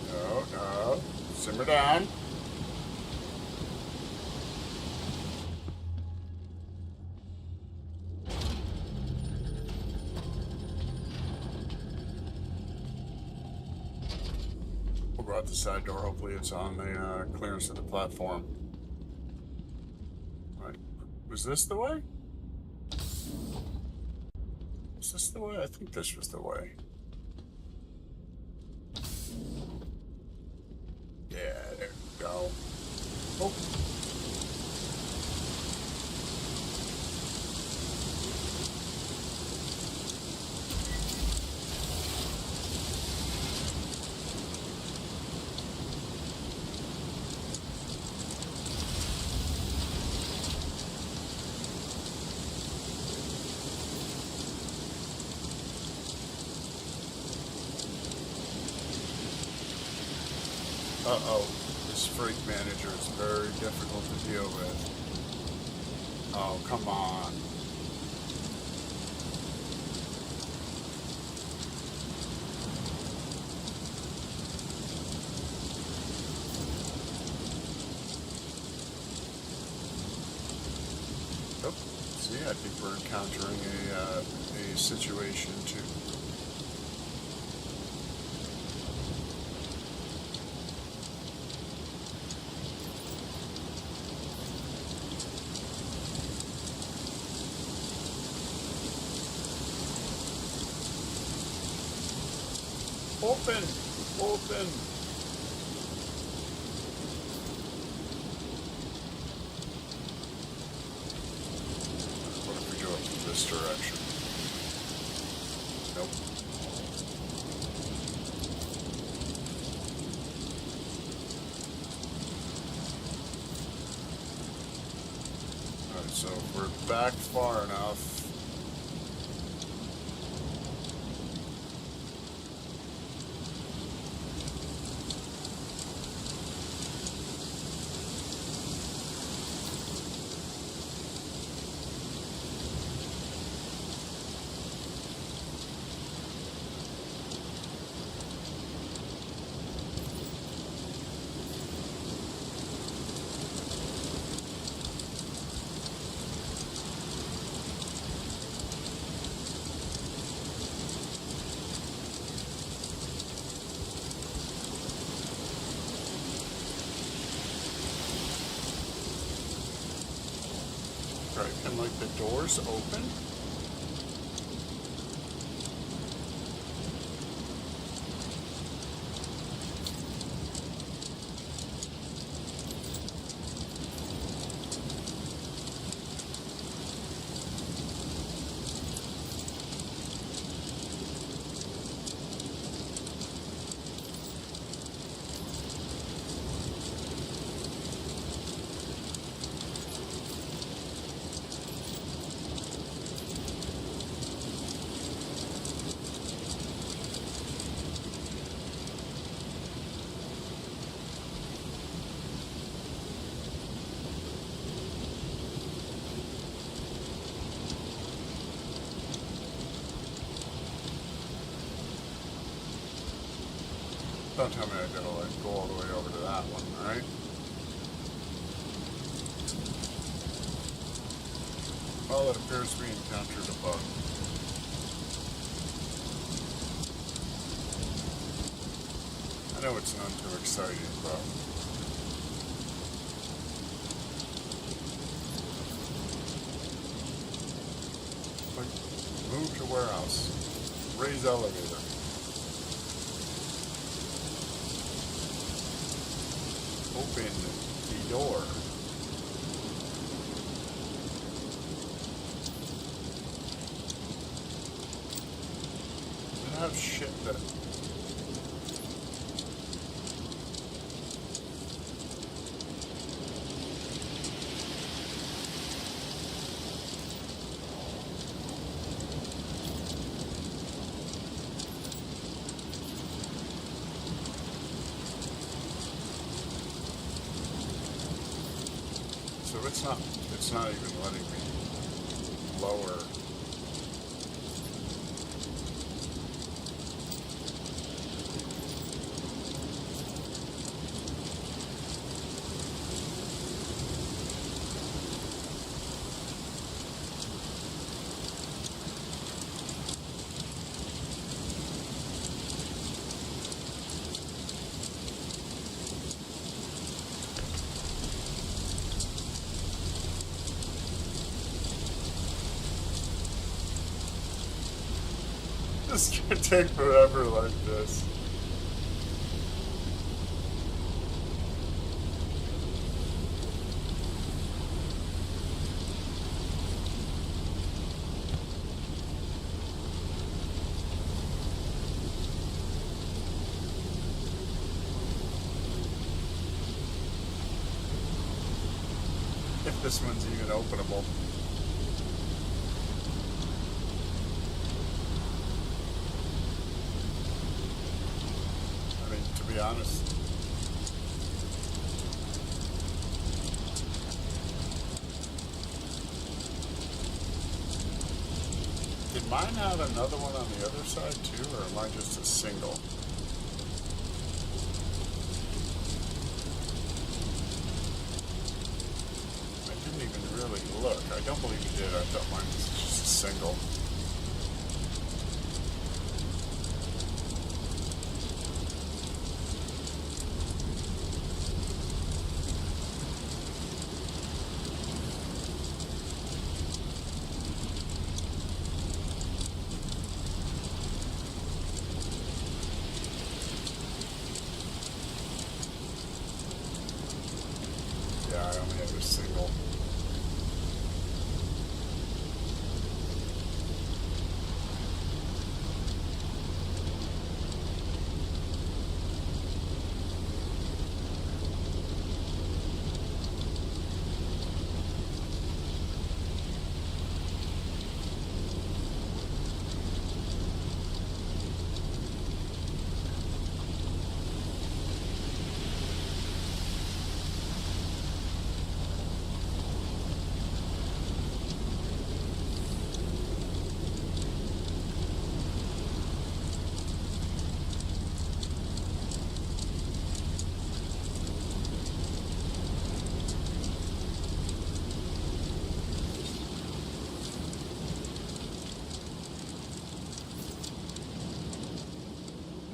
No, no. Simmer down. We'll go out the side door. Hopefully it's on the clearance of the platform. Right. Was this the way? Was this the way? I think this was the way. Yeah, there we go. Oh. Uh-oh. This freak manager is very difficult to deal with. Oh, come on. Oh, see, I think we're encountering a situation too. Open! Open! What if we go up this direction? Nope. Alright, so if we're back far enough. Right, can like the doors open? Don't tell me I gotta like go all the way over to that one, right? Well, it appears we encountered a bug. I know it's none too exciting, but Like, move to warehouse. Raise elevator. Open the door. Does it have shit that... So it's not even letting me lower. This could take forever like this. If this one's even openable. I mean, to be honest, did mine have another one on the other side too, or am I just a single? I didn't even really look. I don't believe you did. I thought mine was just a single. Yeah, I only have a single.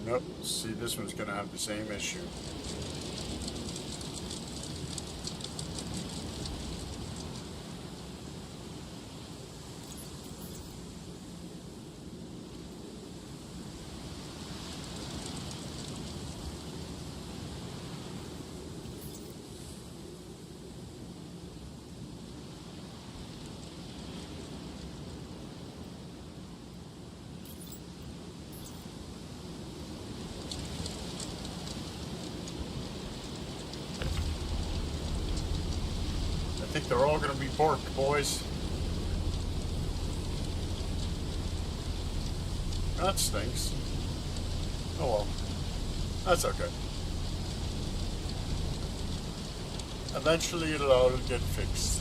Nope. See, this one's going to have the same issue. I think they're all going to be borked, boys. That stinks. Oh well. That's okay. Eventually it'll all get fixed.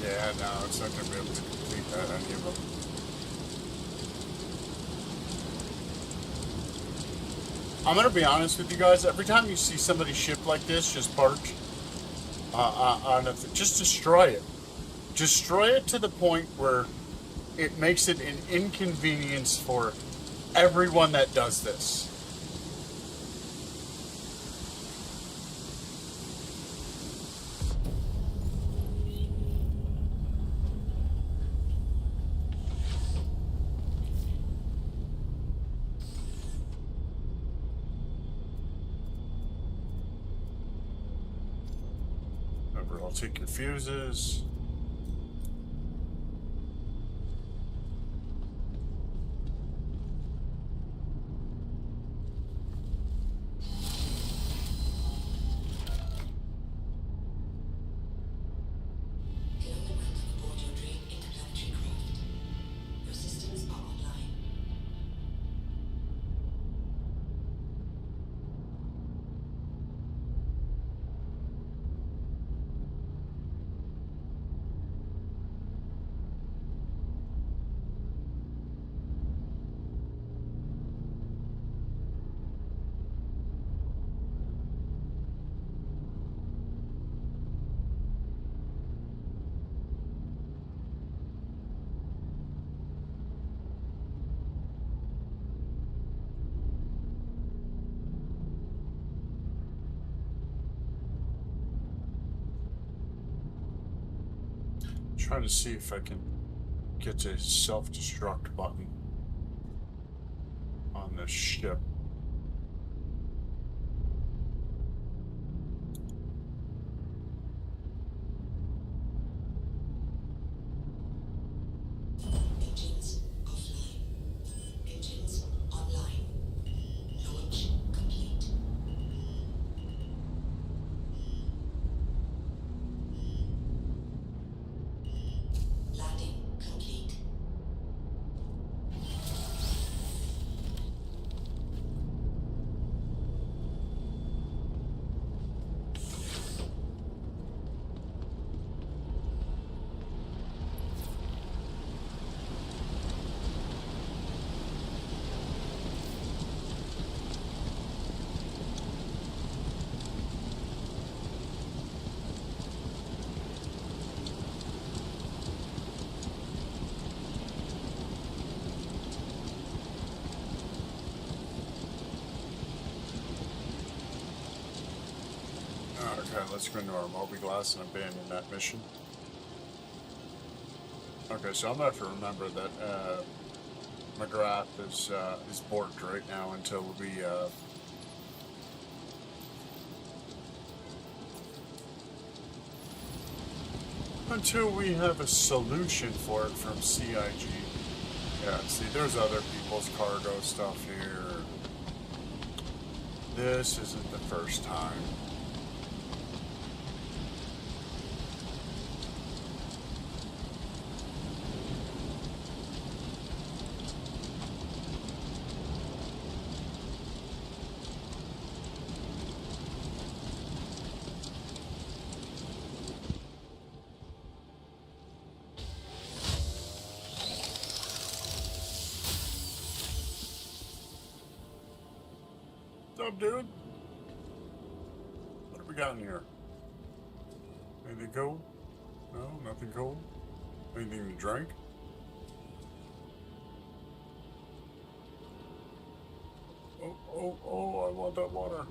Yeah, no, it's not going to be able to complete that, any of them. I'm gonna be honest with you guys. Every time you see somebody ship like this, just parked on a, just destroy it. Destroy it to the point where it makes it an inconvenience for everyone that does this. Remember, I'll take your fuses. Get on the ramp aboard your dream interplanetary craft. Your systems are online. Trying to see if I can get a self-destruct button on this ship. Engines offline. Engines online. Launch complete. Landing complete. Okay, let's go into our mobiGlas and abandon that mission. Okay, so I'm gonna have to remember that McGrath is borked right now until we have a solution for it from CIG. Yeah, see, there's other people's cargo stuff here. This isn't the first time. What's up, dude? What have we got in here? Anything cool? No, nothing cool. Anything to drink? Oh, I want that water.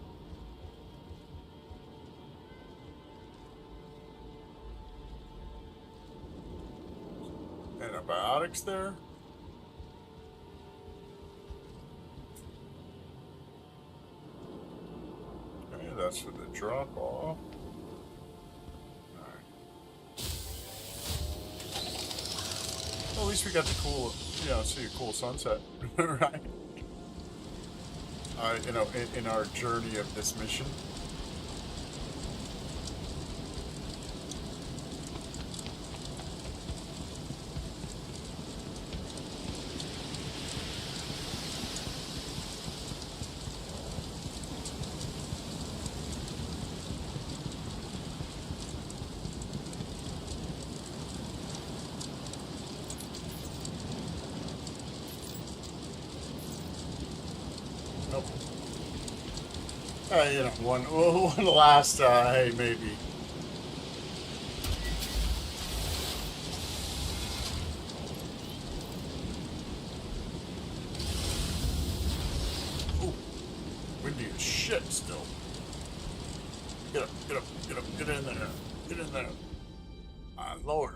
Antibiotics there? Okay, that's for the drop off. Alright. Well, at least we got the cool, see a cool sunset, right? In our journey of this mission. Nope. one last, hey, maybe. Ooh, windy as shit still. Get up, get up, get up, get in there. Get in there. My lord.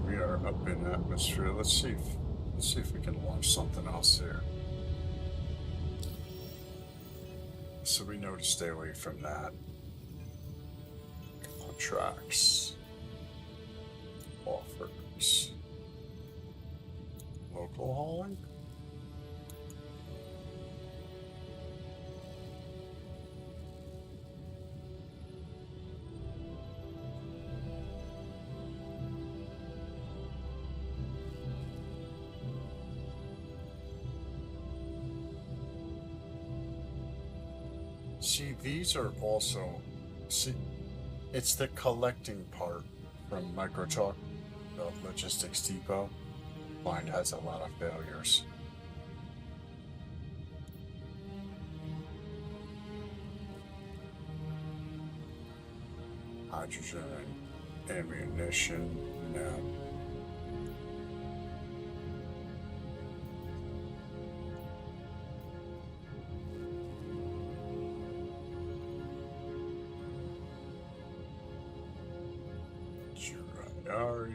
We are up in atmosphere. Let's see if we can launch something else here. So we know to stay away from that. Contracts. Offers. Local hauling? See, these are also, see, it's the collecting part from Microtalk, the logistics depot. Mine has a lot of failures. Hydrogen, ammunition, no. Ari.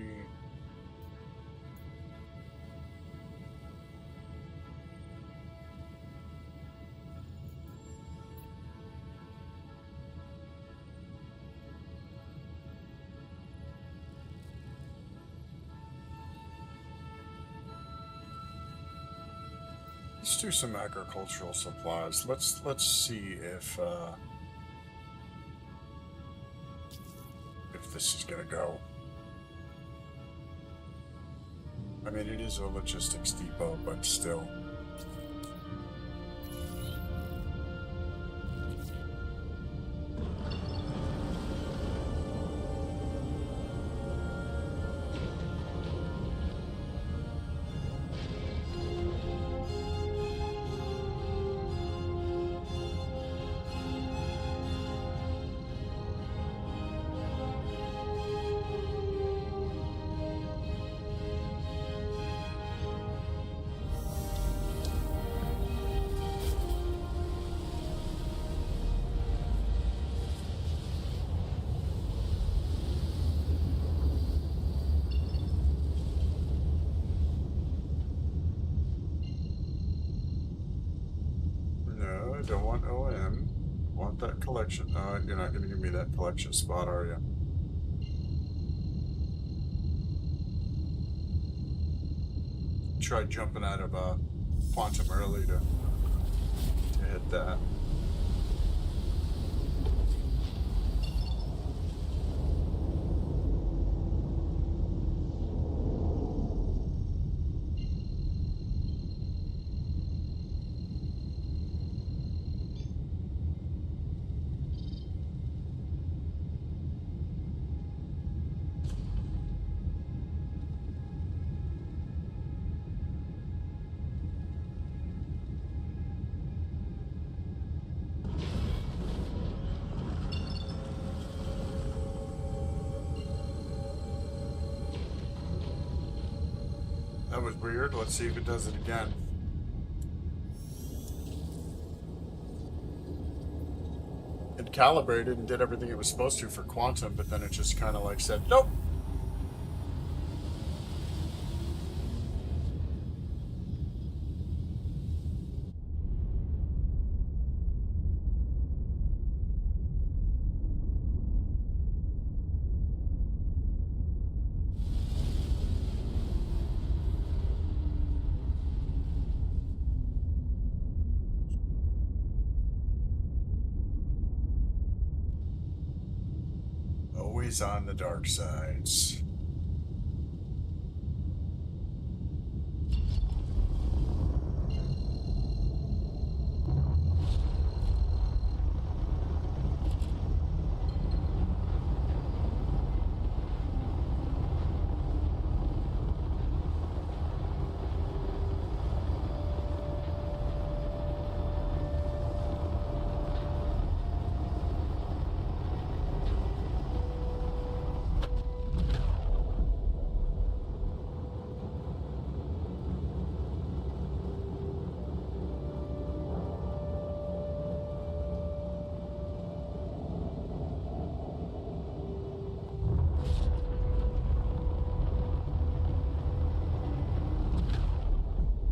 Let's do some agricultural supplies. Let's see if this is gonna go. I mean, it is a logistics depot, but still. don't want OM. Want that collection. You're not going to give me that collection spot, are you? Tried jumping out of Quantum early to hit that. That was weird. Let's see if it does it again. It calibrated and did everything it was supposed to for Quantum, but then it just kind of like said, nope. Always on the dark sides.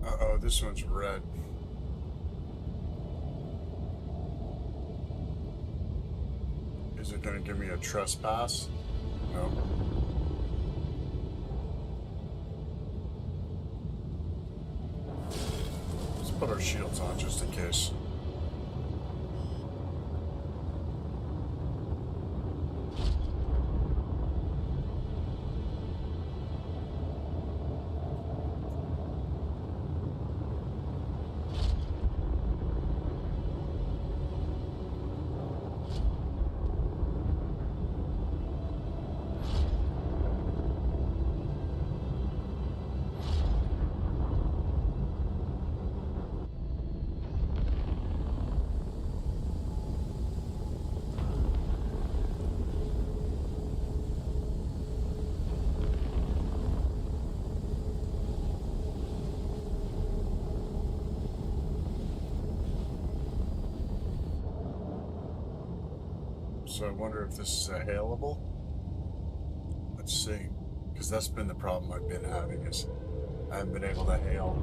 Uh-oh, this one's red. Is it going to give me a trespass? No. Let's put our shields on just in case. So I wonder if this is a hailable. Let's see, because that's been the problem I've been having is I haven't been able to hail.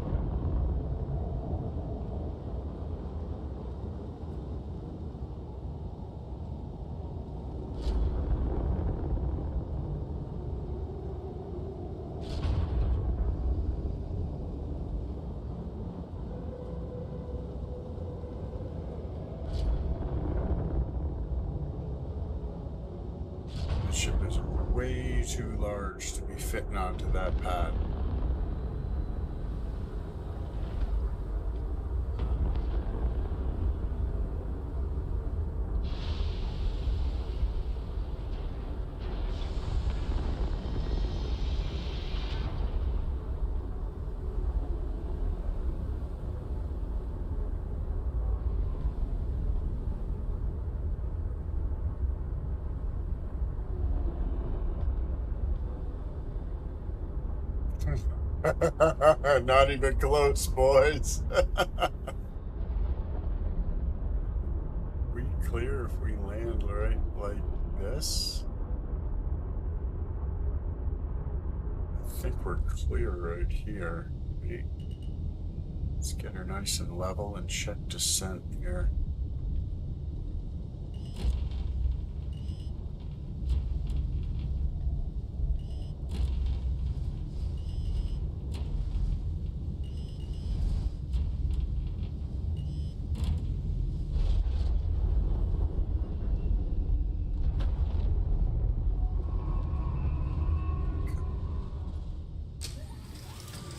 The ship is way too large to be fitting onto that pad. Not even close, boys. We clear if we land right like this. I think we're clear right here. Let's get her nice and level and check descent here.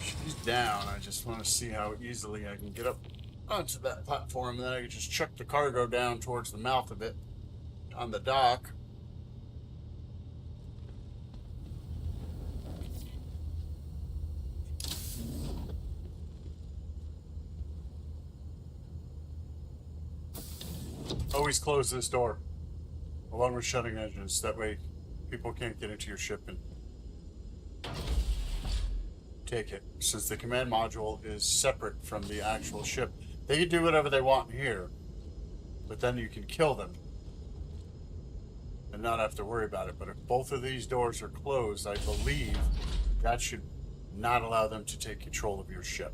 She's down. I just want to see how easily I can get up onto that platform, and then I can just chuck the cargo down towards the mouth of it on the dock. Always close this door, along with shutting engines. That way people can't get into your ship and take it. Since the command module is separate from the actual ship, they can do whatever they want here, but then you can kill them and not have to worry about it. But if both of these doors are closed, I believe that should not allow them to take control of your ship.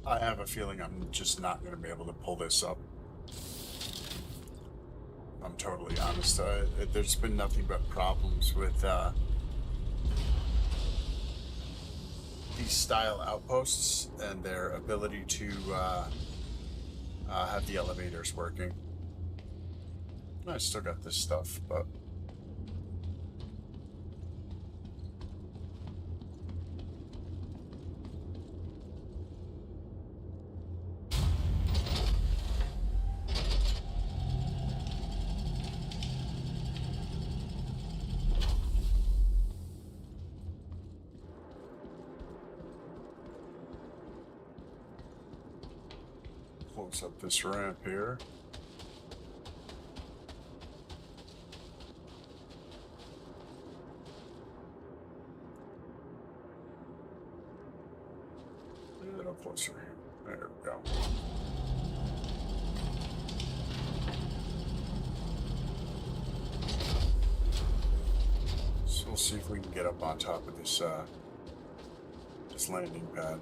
I have a feeling I'm just not going to be able to pull this up. I'm totally honest. There's been nothing but problems with these style outposts and their ability to have the elevators working. I still got this stuff, but close up this ramp here. A little closer. There we go. So we'll see if we can get up on top of this this landing pad.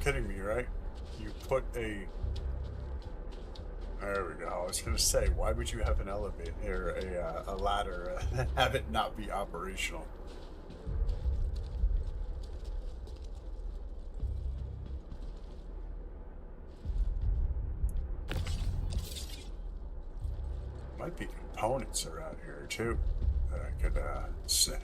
Kidding me, right? You put a... There we go. I was going to say, why would you have an elevator, a ladder, and have it not be operational? Might be components around here, too, that I could snag.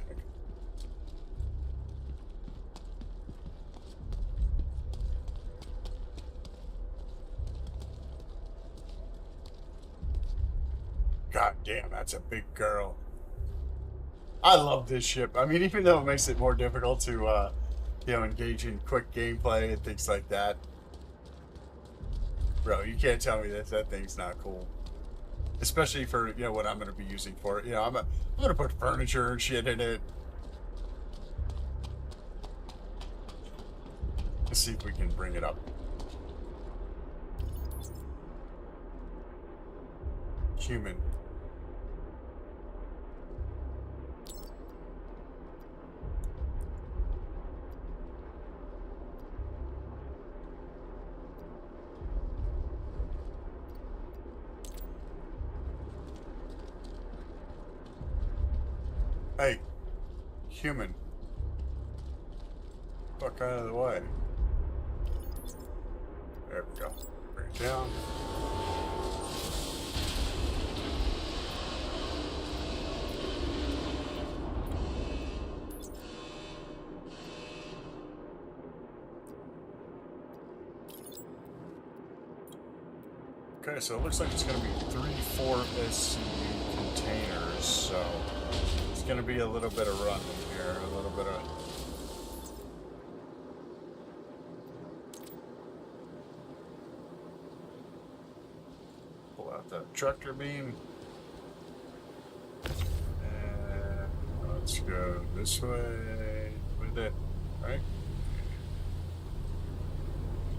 God damn, that's a big girl. I love this ship. I mean, even though it makes it more difficult to, engage in quick gameplay and things like that. Bro, you can't tell me that that thing's not cool. Especially for, what I'm going to be using for it. I'm going to put furniture and shit in it. Let's see if we can bring it up. Human. Hey, human. Fuck out of the way. There we go. Bring it down. Okay, so it looks like it's going to be 3-4 SCU containers, so it's going to be a little bit of running here, a little bit of... Pull out that tractor beam. And let's go this way with it, right?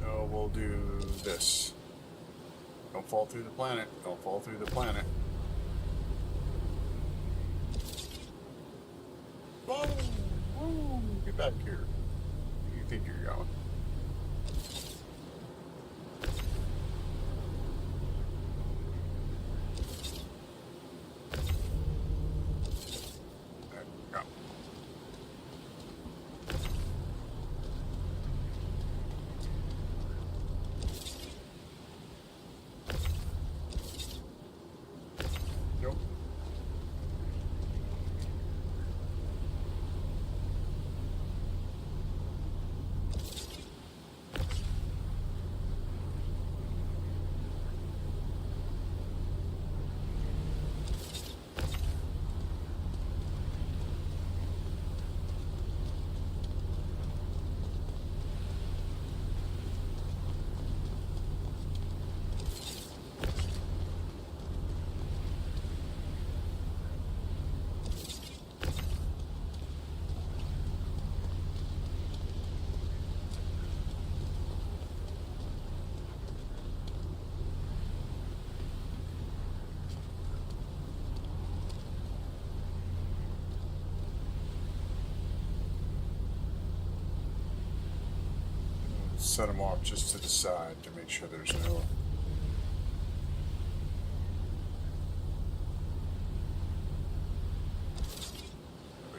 So we'll do this. Don't fall through the planet. Don't fall through the planet. Whoa! Whoa! Get back here. Where do you think you're going? There we go. Nope. Set them off just to the side to make sure there's no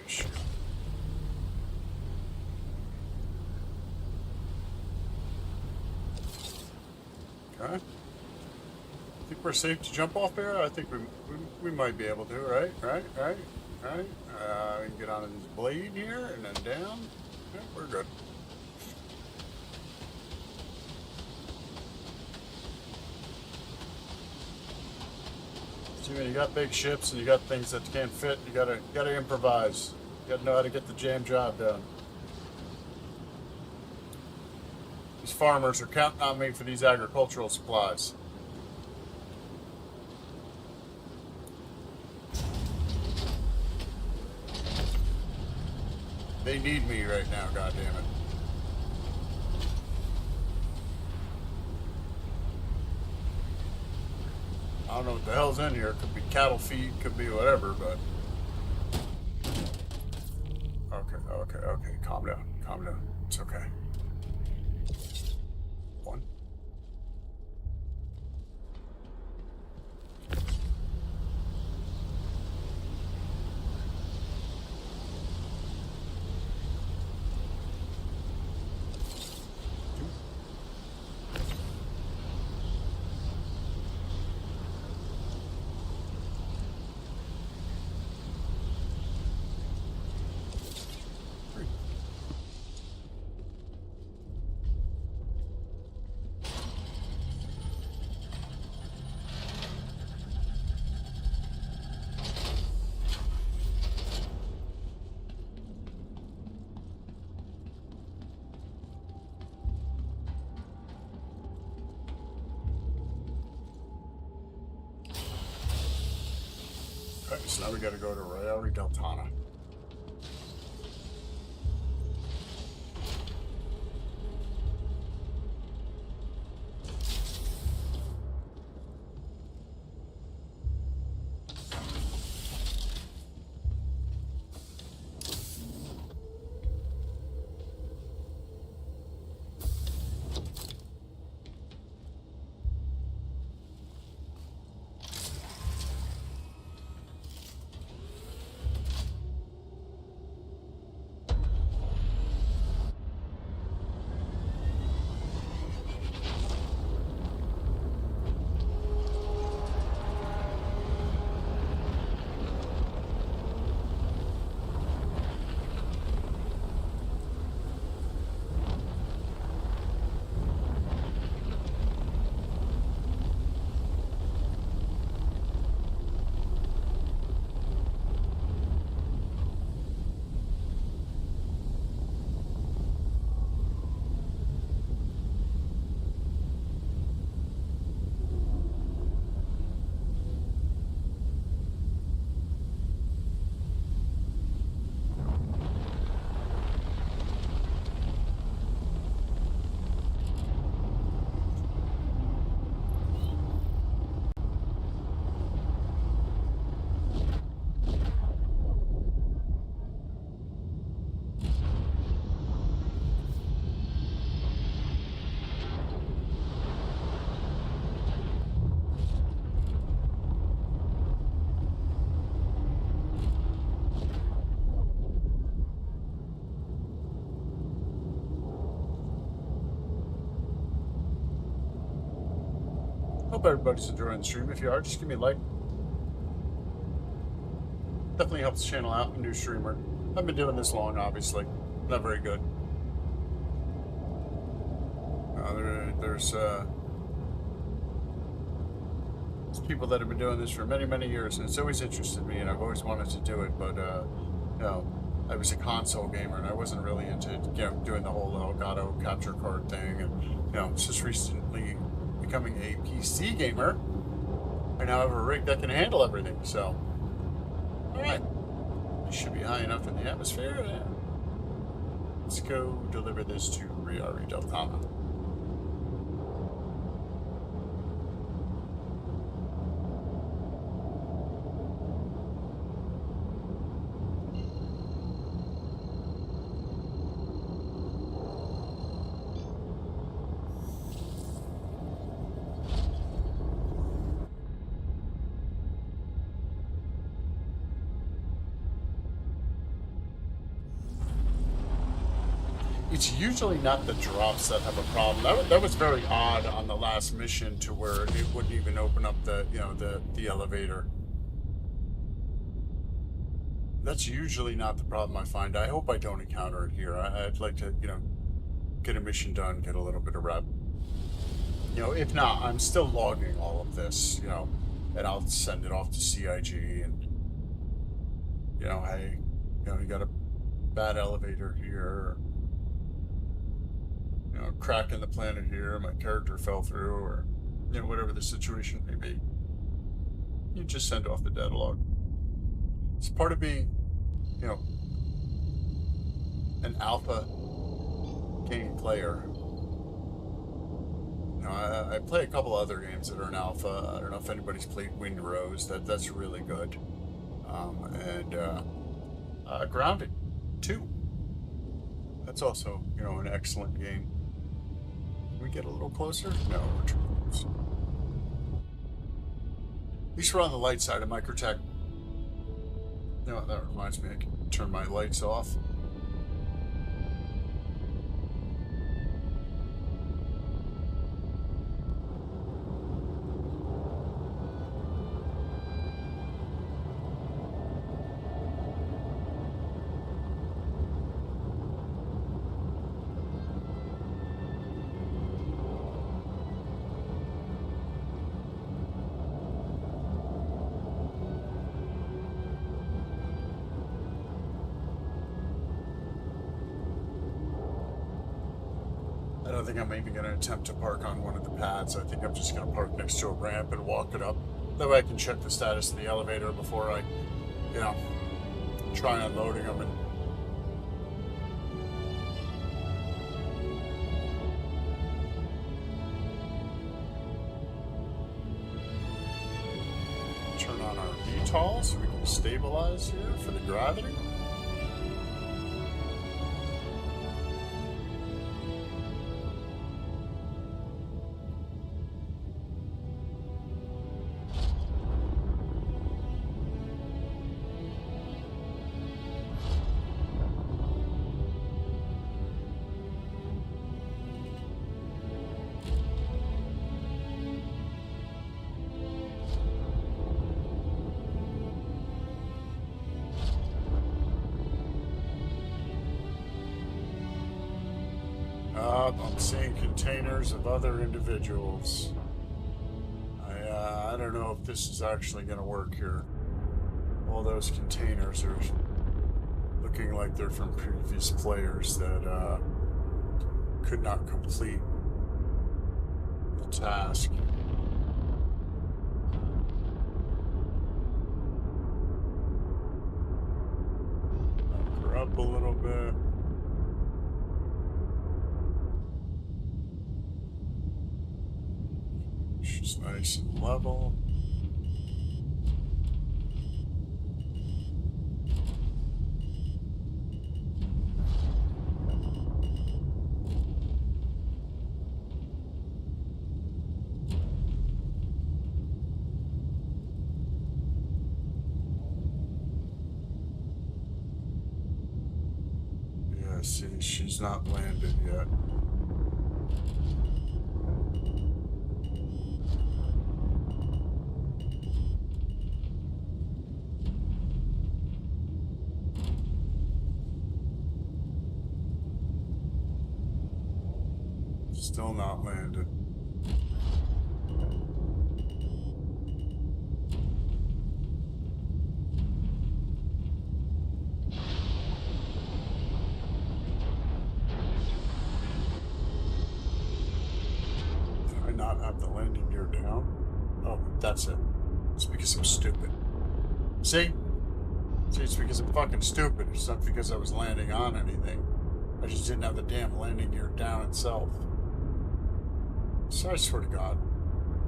issue. Okay. Think we're safe to jump off there? I think we might be able to, right? Right? We can get onto this blade here and then down. Yeah, we're good. See, when you got big ships and you got things that can't fit, you gotta improvise. You gotta know how to get the jam job done. These farmers are counting on me for these agricultural supplies. They need me right now, goddammit. I don't know what the hell's in here. Could be cattle feed, could be whatever, but... Okay. Calm down. It's okay. One. Okay, so now we gotta go to Rayari Deltana. Hope everybody's enjoying the stream. If you are, just give me a like. Definitely helps the channel out. I'm a new streamer. I've been doing this long, obviously. Not very good. There's people that have been doing this for many, many years, and it's always interested me, and I've always wanted to do it, but, you know, I was a console gamer, and I wasn't really into, doing the whole Elgato capture card thing, and, it's just recently becoming a PC gamer. I now have a rig that can handle everything, so, alright. It should be high enough in the atmosphere. Yeah. Let's go deliver this to Riari Del Tama. It's usually not the drops that have a problem. That was very odd on the last mission, to where it wouldn't even open up the the elevator. That's usually not the problem I find. I hope I don't encounter it here. I'd like to get a mission done, get a little bit of rep. If not, I'm still logging all of this. And I'll send it off to CIG, and hey, you got a bad elevator here. Crack in the planet here, my character fell through, or, whatever the situation may be. You just send off the data log. It's part of being, an alpha game player. I play a couple other games that are in alpha. I don't know if anybody's played Wind Rose. That's really good. And Grounded 2. That's also, an excellent game. Can we get a little closer? No, we're too close. At least we're on the light side of Microtech. That reminds me, I can turn my lights off. I don't think I'm even going to attempt to park on one of the pads. I think I'm just going to park next to a ramp and walk it up. That way I can check the status of the elevator before I, try unloading them. And turn on our VTOL so we can stabilize here for the gravity. I'm seeing containers of other individuals. I don't know if this is actually going to work here. All those containers are looking like they're from previous players that could not complete the task. Back her up a little bit. She's nice and level. Yeah, see, she's not landed yet. Still not landed. Did I not have the landing gear down? Oh, that's it. It's because I'm stupid. See? See, it's because I'm fucking stupid. It's not because I was landing on anything. I just didn't have the damn landing gear down itself. So I swear to God,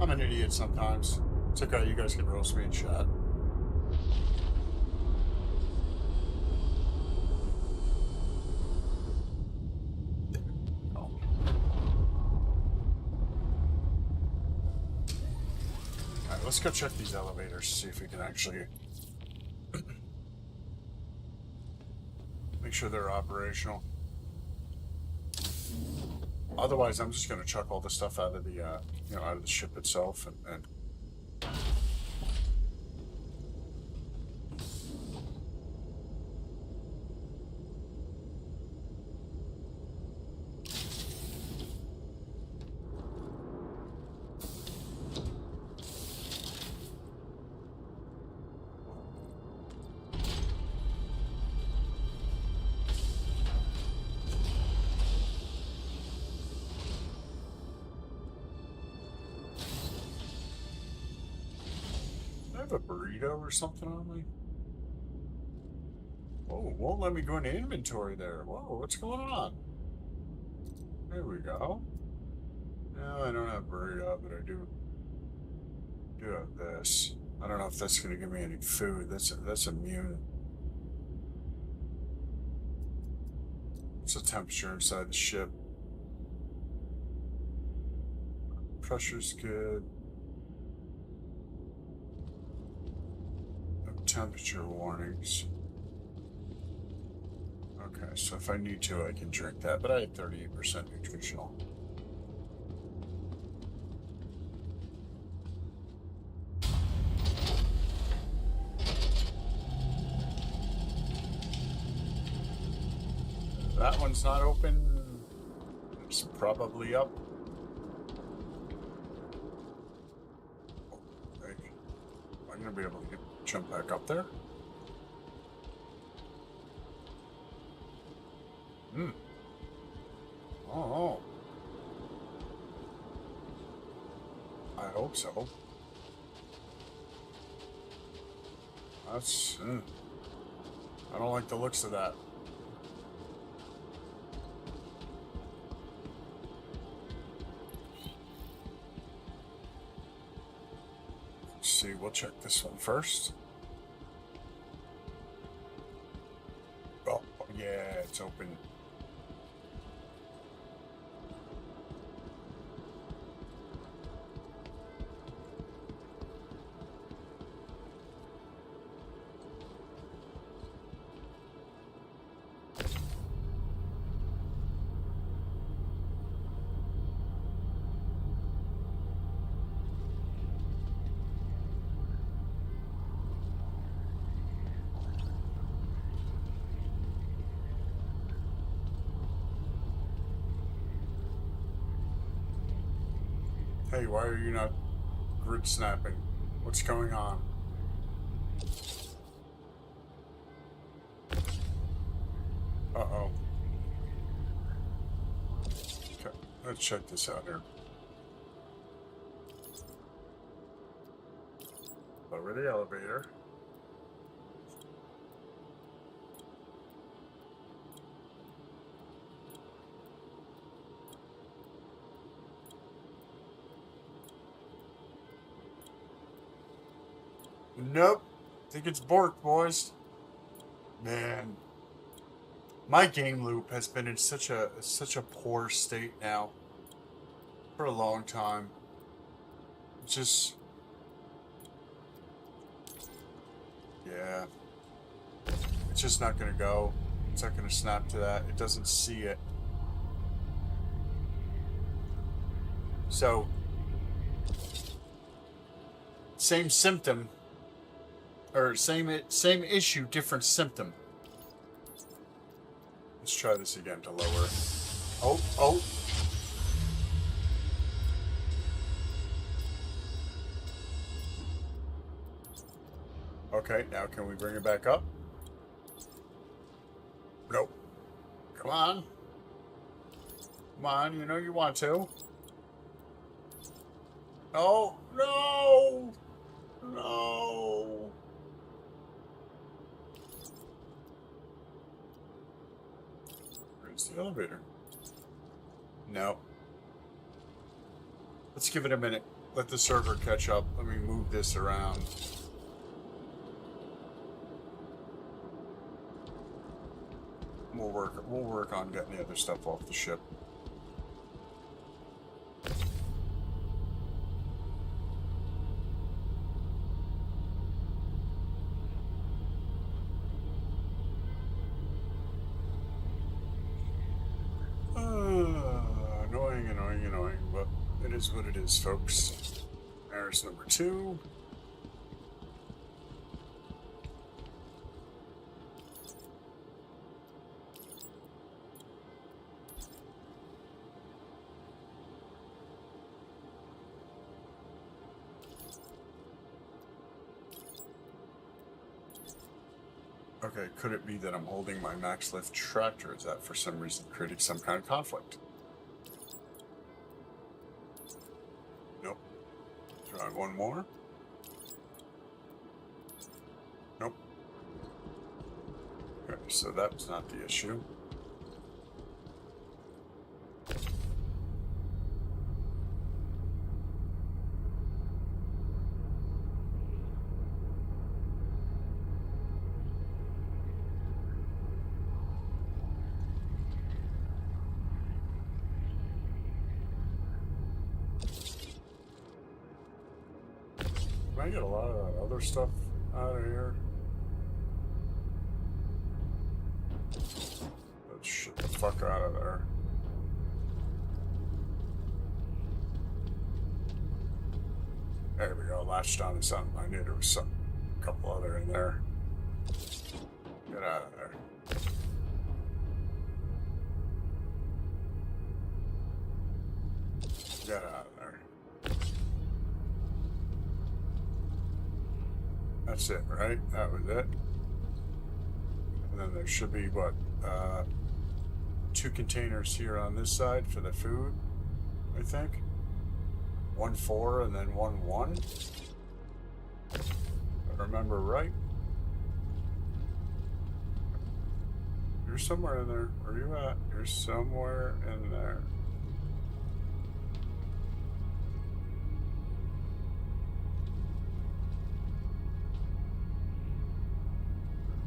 I'm an idiot sometimes. It's okay, you guys can roast me in chat. Oh. Alright, let's go check these elevators, see if we can actually make sure they're operational. Otherwise, I'm just gonna chuck all the stuff out of the, out of the ship itself, and I have a burrito or something on me. Whoa, won't let me go into inventory there. Whoa, what's going on? There we go. No, I don't have burrito, but I do have this. I don't know if that's going to give me any food. That's immune. What's the temperature inside the ship? Pressure's good. No temperature warnings. Okay, so if I need to, I can drink that, but I had 38% nutritional. That one's not open. It's probably up. Okay. Am I going to be able to jump back up there? Oh. I hope so. That's... I don't like the looks of that. Let's see, we'll check this one first. Oh, yeah, it's open. Hey, why are you not grid snapping? What's going on? Uh-oh. Okay, let's check this out here. Lower the elevator. Nope. Think it's Bork, boys. Man. My game loop has been in such a poor state now. For a long time. Just... yeah. It's just not gonna go. It's not gonna snap to that. It doesn't see it. So... same symptom. Or same issue, different symptom. Let's try this again to lower. Oh. Okay, now can we bring it back up? Nope. Come on. Come on, you know you want to. Oh, no! No! Where's the elevator? No. Let's give it a minute. Let the server catch up. Let me move this around. We'll work on getting the other stuff off the ship. Annoying, but it is what it is, folks. There's number 2. Okay, could it be that I'm holding my max lift tractor? Is that for some reason creating some kind of conflict? Nope. Try one more. Nope. Okay, so that was not the issue. Can I get a lot of that other stuff out of here? Let's shit the fuck out of there. There we go, latched on to something. I knew there was some, a couple other in there. Get out of there. Get out of there. That's it, right? That was it. And then there should be, what, 2 containers here on this side for the food, I think. 1 4 and then 1 1. If I remember right. You're somewhere in there. Where are you at? You're somewhere in there.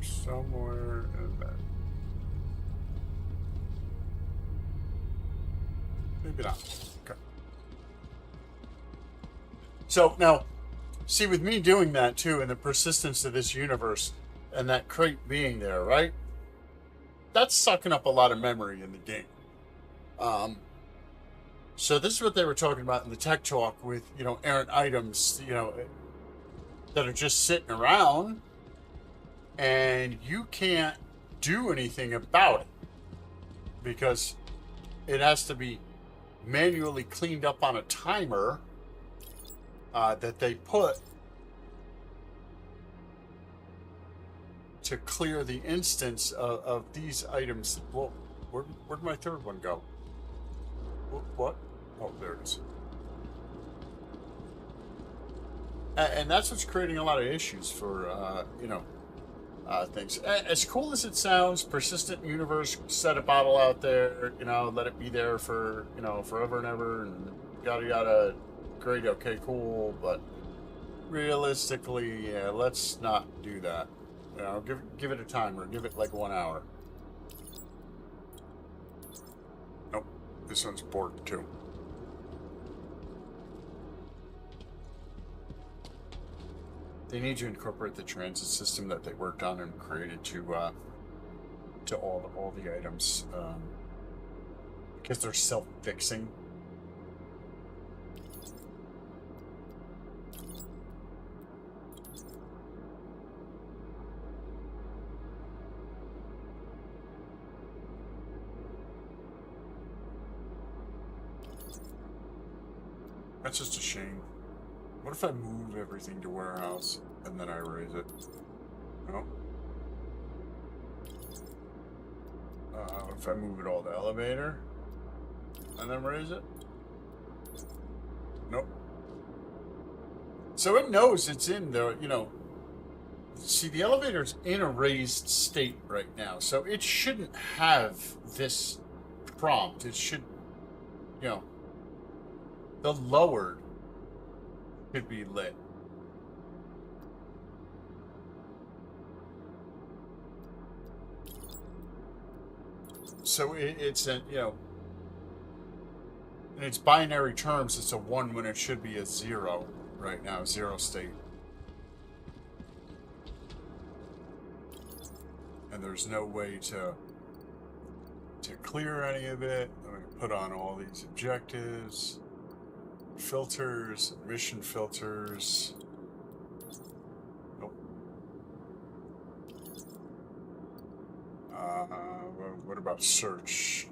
Somewhere in there. Maybe not. Okay. So now, see, with me doing that too, and the persistence of this universe, and that crate being there, right? That's sucking up a lot of memory in the game. So this is what they were talking about in the tech talk with, errant items, that are just sitting around, and you can't do anything about it because it has to be manually cleaned up on a timer that they put to clear the instance of these items. Well, where'd my third one go? What? Oh, there it is. And that's what's creating a lot of issues for, things. As cool as it sounds, persistent universe, set a bottle out there, let it be there for, forever and ever, and yada yada. Great, okay, cool, but realistically, yeah, let's not do that. Give it a timer. Give it like 1 hour. Nope, this one's important too. They need to incorporate the transit system that they worked on and created to all the items, because they're self-fixing. That's just a shame. What if I move everything to warehouse and then I raise it? No. If I move it all to elevator and then raise it. Nope. So it knows it's in the, see, the elevator's in a raised state right now, so it shouldn't have this prompt. It should, the lowered could be lit. So it's a, in its binary terms, it's a 1 when it should be a 0 right now, 0 state. And there's no way to clear any of it. I'm going to put on all these objectives, filters, mission filters. Nope. What about search?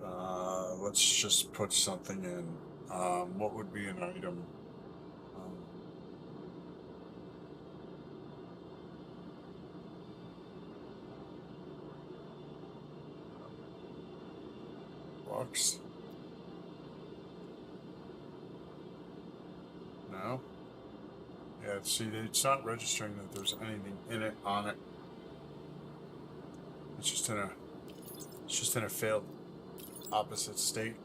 Let's just put something in. What would be an item? Box. No. Yeah, see, it's not registering that there's anything in it, on it. It's just in a failed opposite state.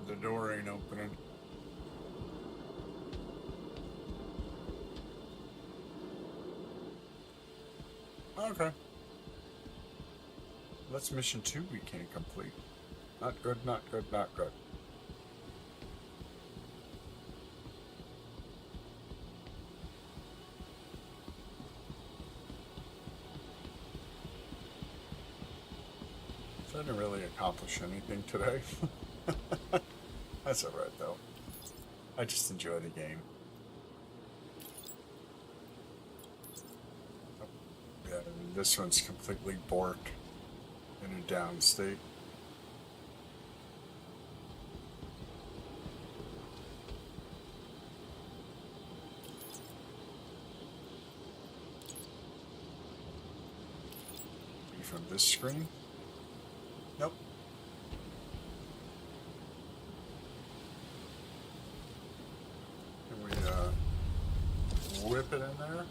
The door ain't opening. Okay. That's mission 2 we can't complete. Not good, not good, not good. So I didn't really accomplish anything today. That's alright though. I just enjoy the game. Oh, yeah, this one's completely borked in a down state. From this screen? Nope. Can we whip it in there?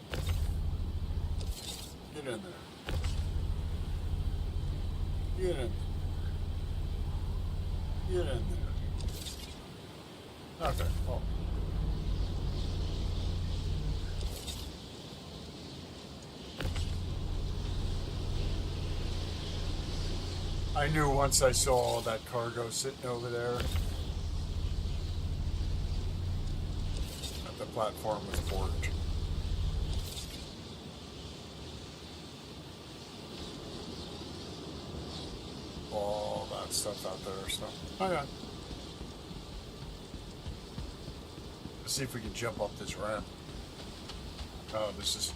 Get in there. Get in. Get in there. Okay, well. I knew once I saw all that cargo sitting over there that the platform was borked. All that stuff out there, so. Okay. Let's see if we can jump up this ramp. Oh, this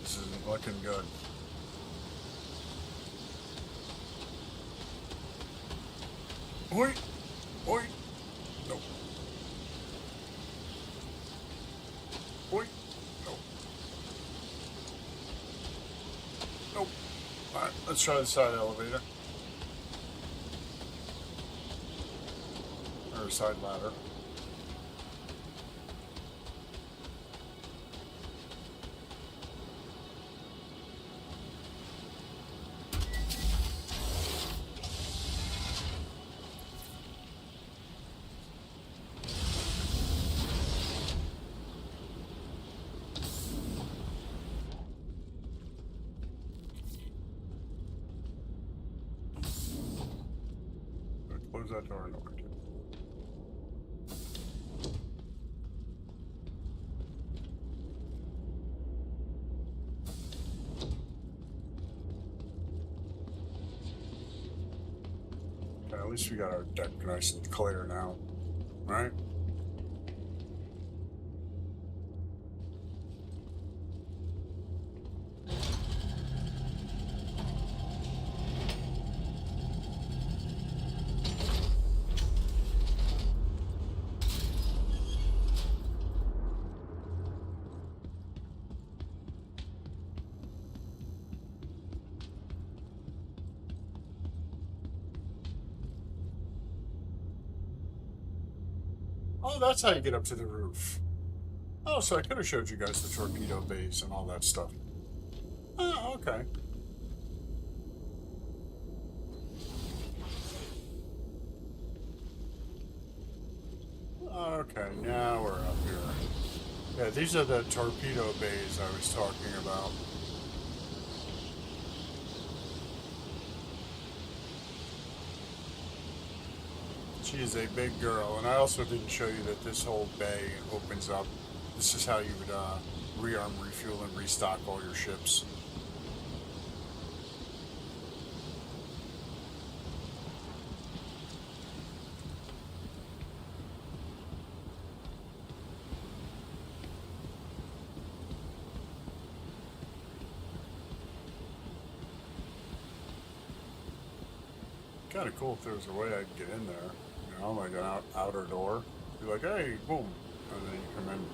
isn't looking good. Oi! Oi! Nope. Oi! Nope. Nope. Alright, let's try the side elevator. Or side ladder. Close that door and open it. Okay, at least we got our deck nice and clear now, right? Oh, that's how you get up to the roof. Oh, so I could have showed you guys the torpedo bays and all that stuff. Oh, okay. Okay, now we're up here. Yeah, these are the torpedo bays I was talking about. She is a big girl, and I also didn't show you that this whole bay opens up. This is how you would rearm, refuel, and restock all your ships. Kind of cool if there was a way I'd get in there. You know, like an outer door. Be like, hey, boom, and then you come in.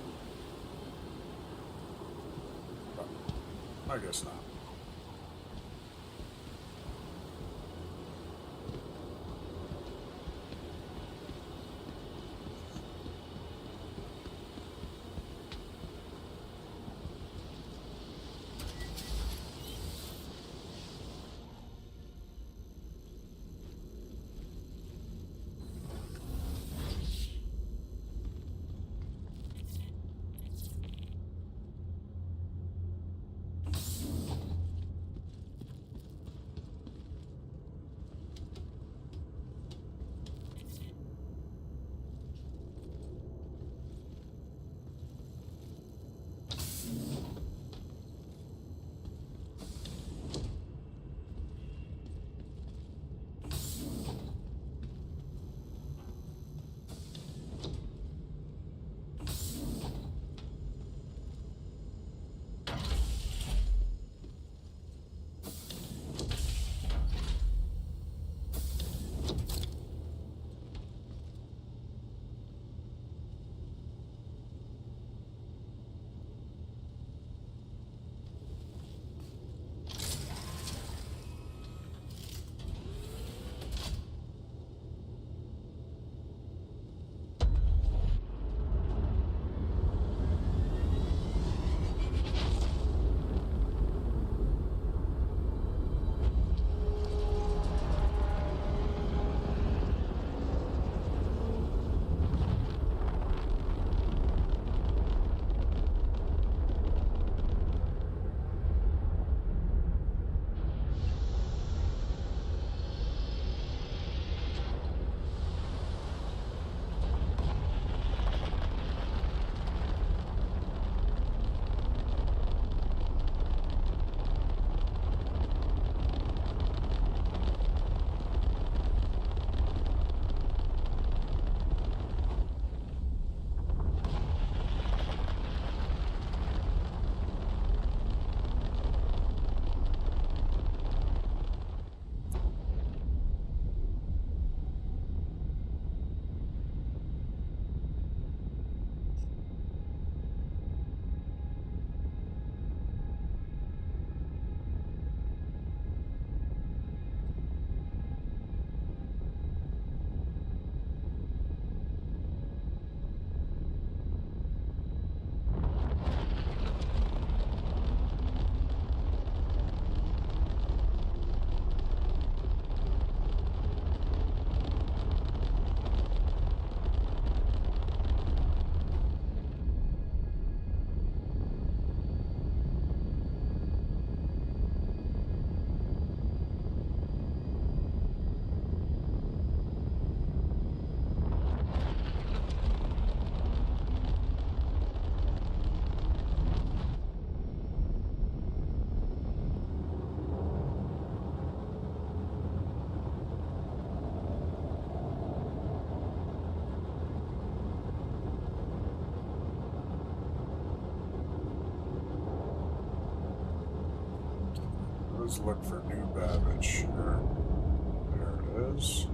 But I guess not. Let's look for new Babbage. There it is.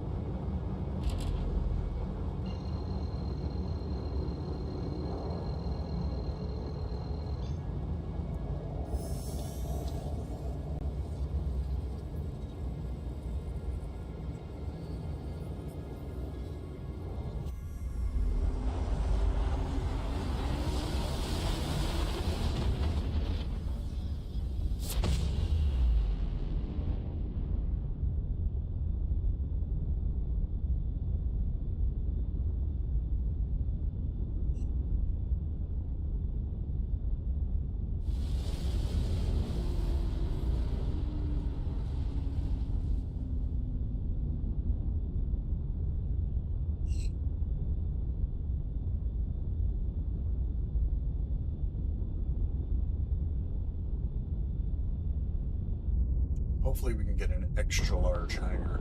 Hopefully we can get an extra large hangar.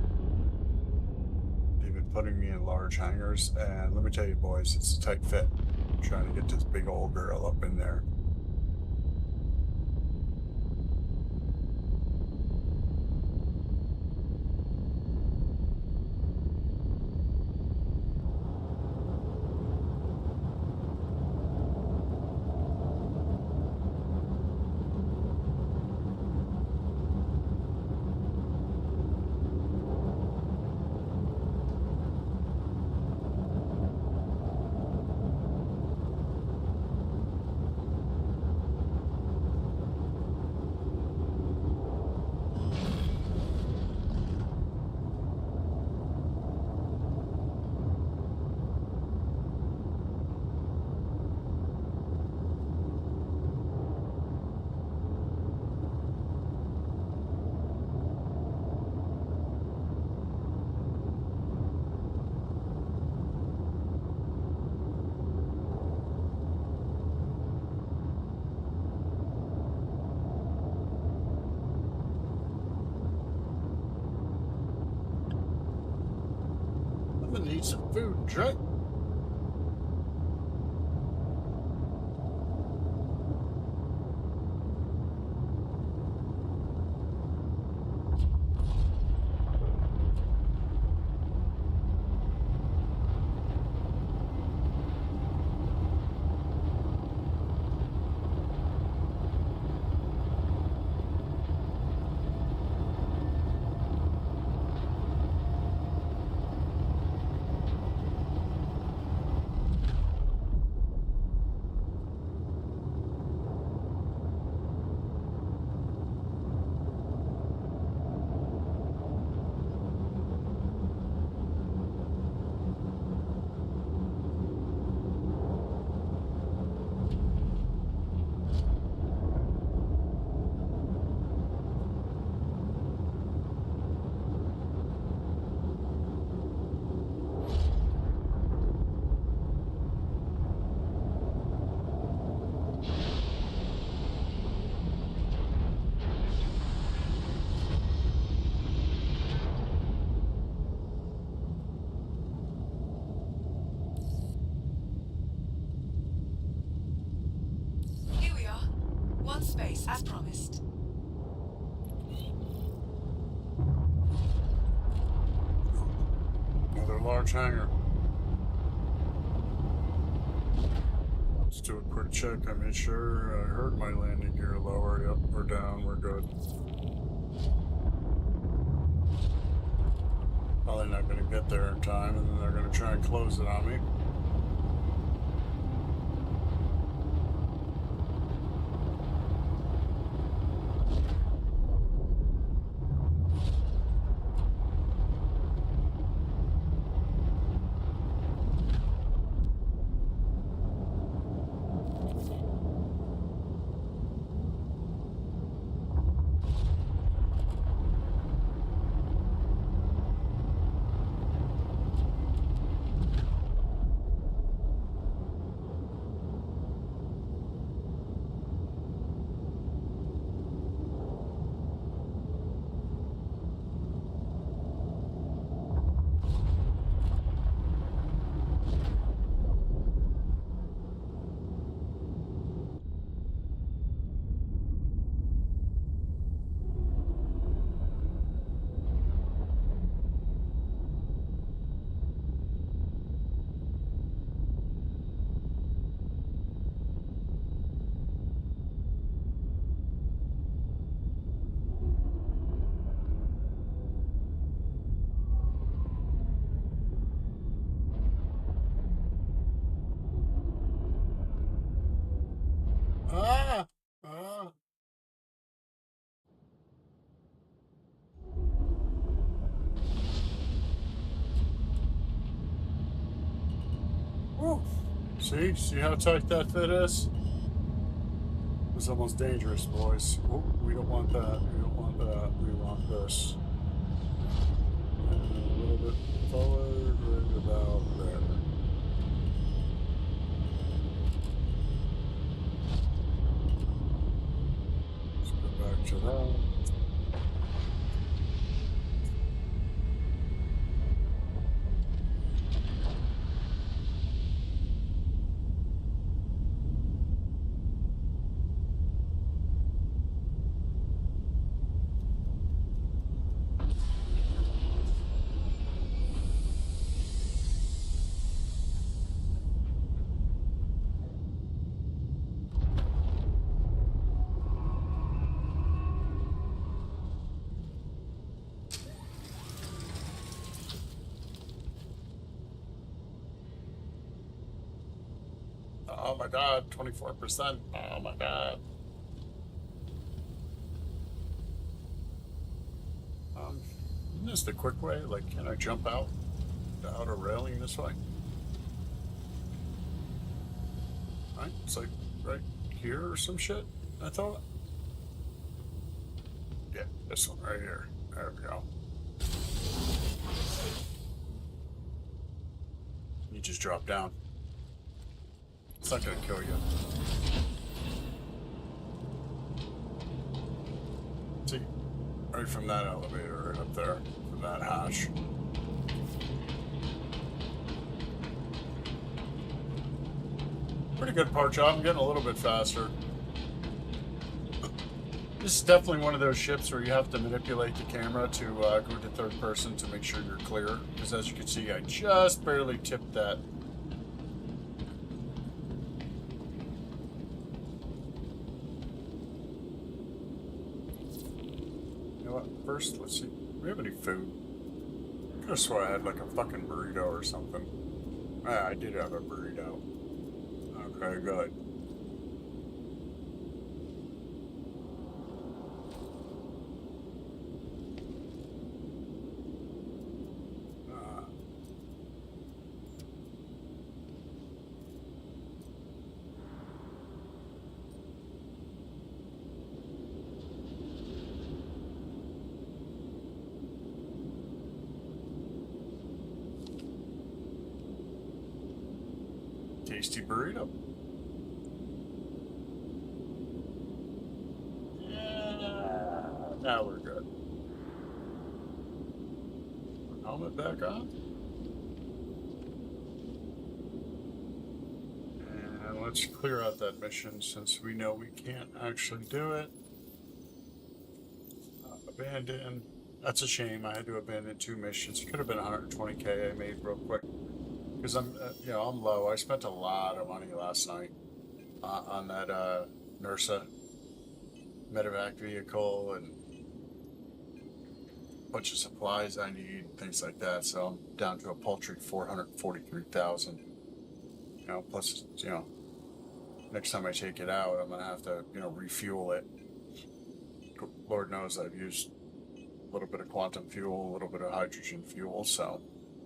They've been putting me in large hangars, and let me tell you, boys, it's a tight fit. Trying to get this big old girl up in there. I'm gonna need some food and drink. Here we are. One space, as promised. Another large hangar. Let's do a quick check. I made sure I heard my landing gear lower. Yep, we're down. We're good. Probably not going to get there in time, and then they're going to try and close it on me. Ah! Ah! Woo! See how tight that fit is? It was almost dangerous, boys. Oh, we don't want that. We don't want that. We want this. And a little bit forward, right about there. Let's go back to that. Oh my god, 24%. Oh my god. Isn't this the quick way? Like, can I jump out the outer railing this way? Right? It's like right here or some shit, I thought. Yeah, this one right here. There we go. You just drop down. It's not gonna kill you. See, right from that elevator right up there, from that hatch. Pretty good part job. I'm getting a little bit faster. This is definitely one of those ships where you have to manipulate the camera to go to third person to make sure you're clear. Because as you can see, I just barely tipped that. You know what? First, let's see. Do we have any food? I could have swore I had like a fucking burrito or something. Ah, I did have a burrito. Okay, good. Tasty burrito. Yeah, now we're good. Helmet back on. And let's clear out that mission since we know we can't actually do it. Abandon. That's a shame. I had to abandon 2 missions. It could have been 120k I made real quick. Because I'm, I'm low. I spent a lot of money last night on that NERSA medevac vehicle and a bunch of supplies I need, things like that. So I'm down to a paltry 443,000. Plus, next time I take it out, I'm gonna have to, refuel it. Lord knows I've used a little bit of quantum fuel, a little bit of hydrogen fuel, so.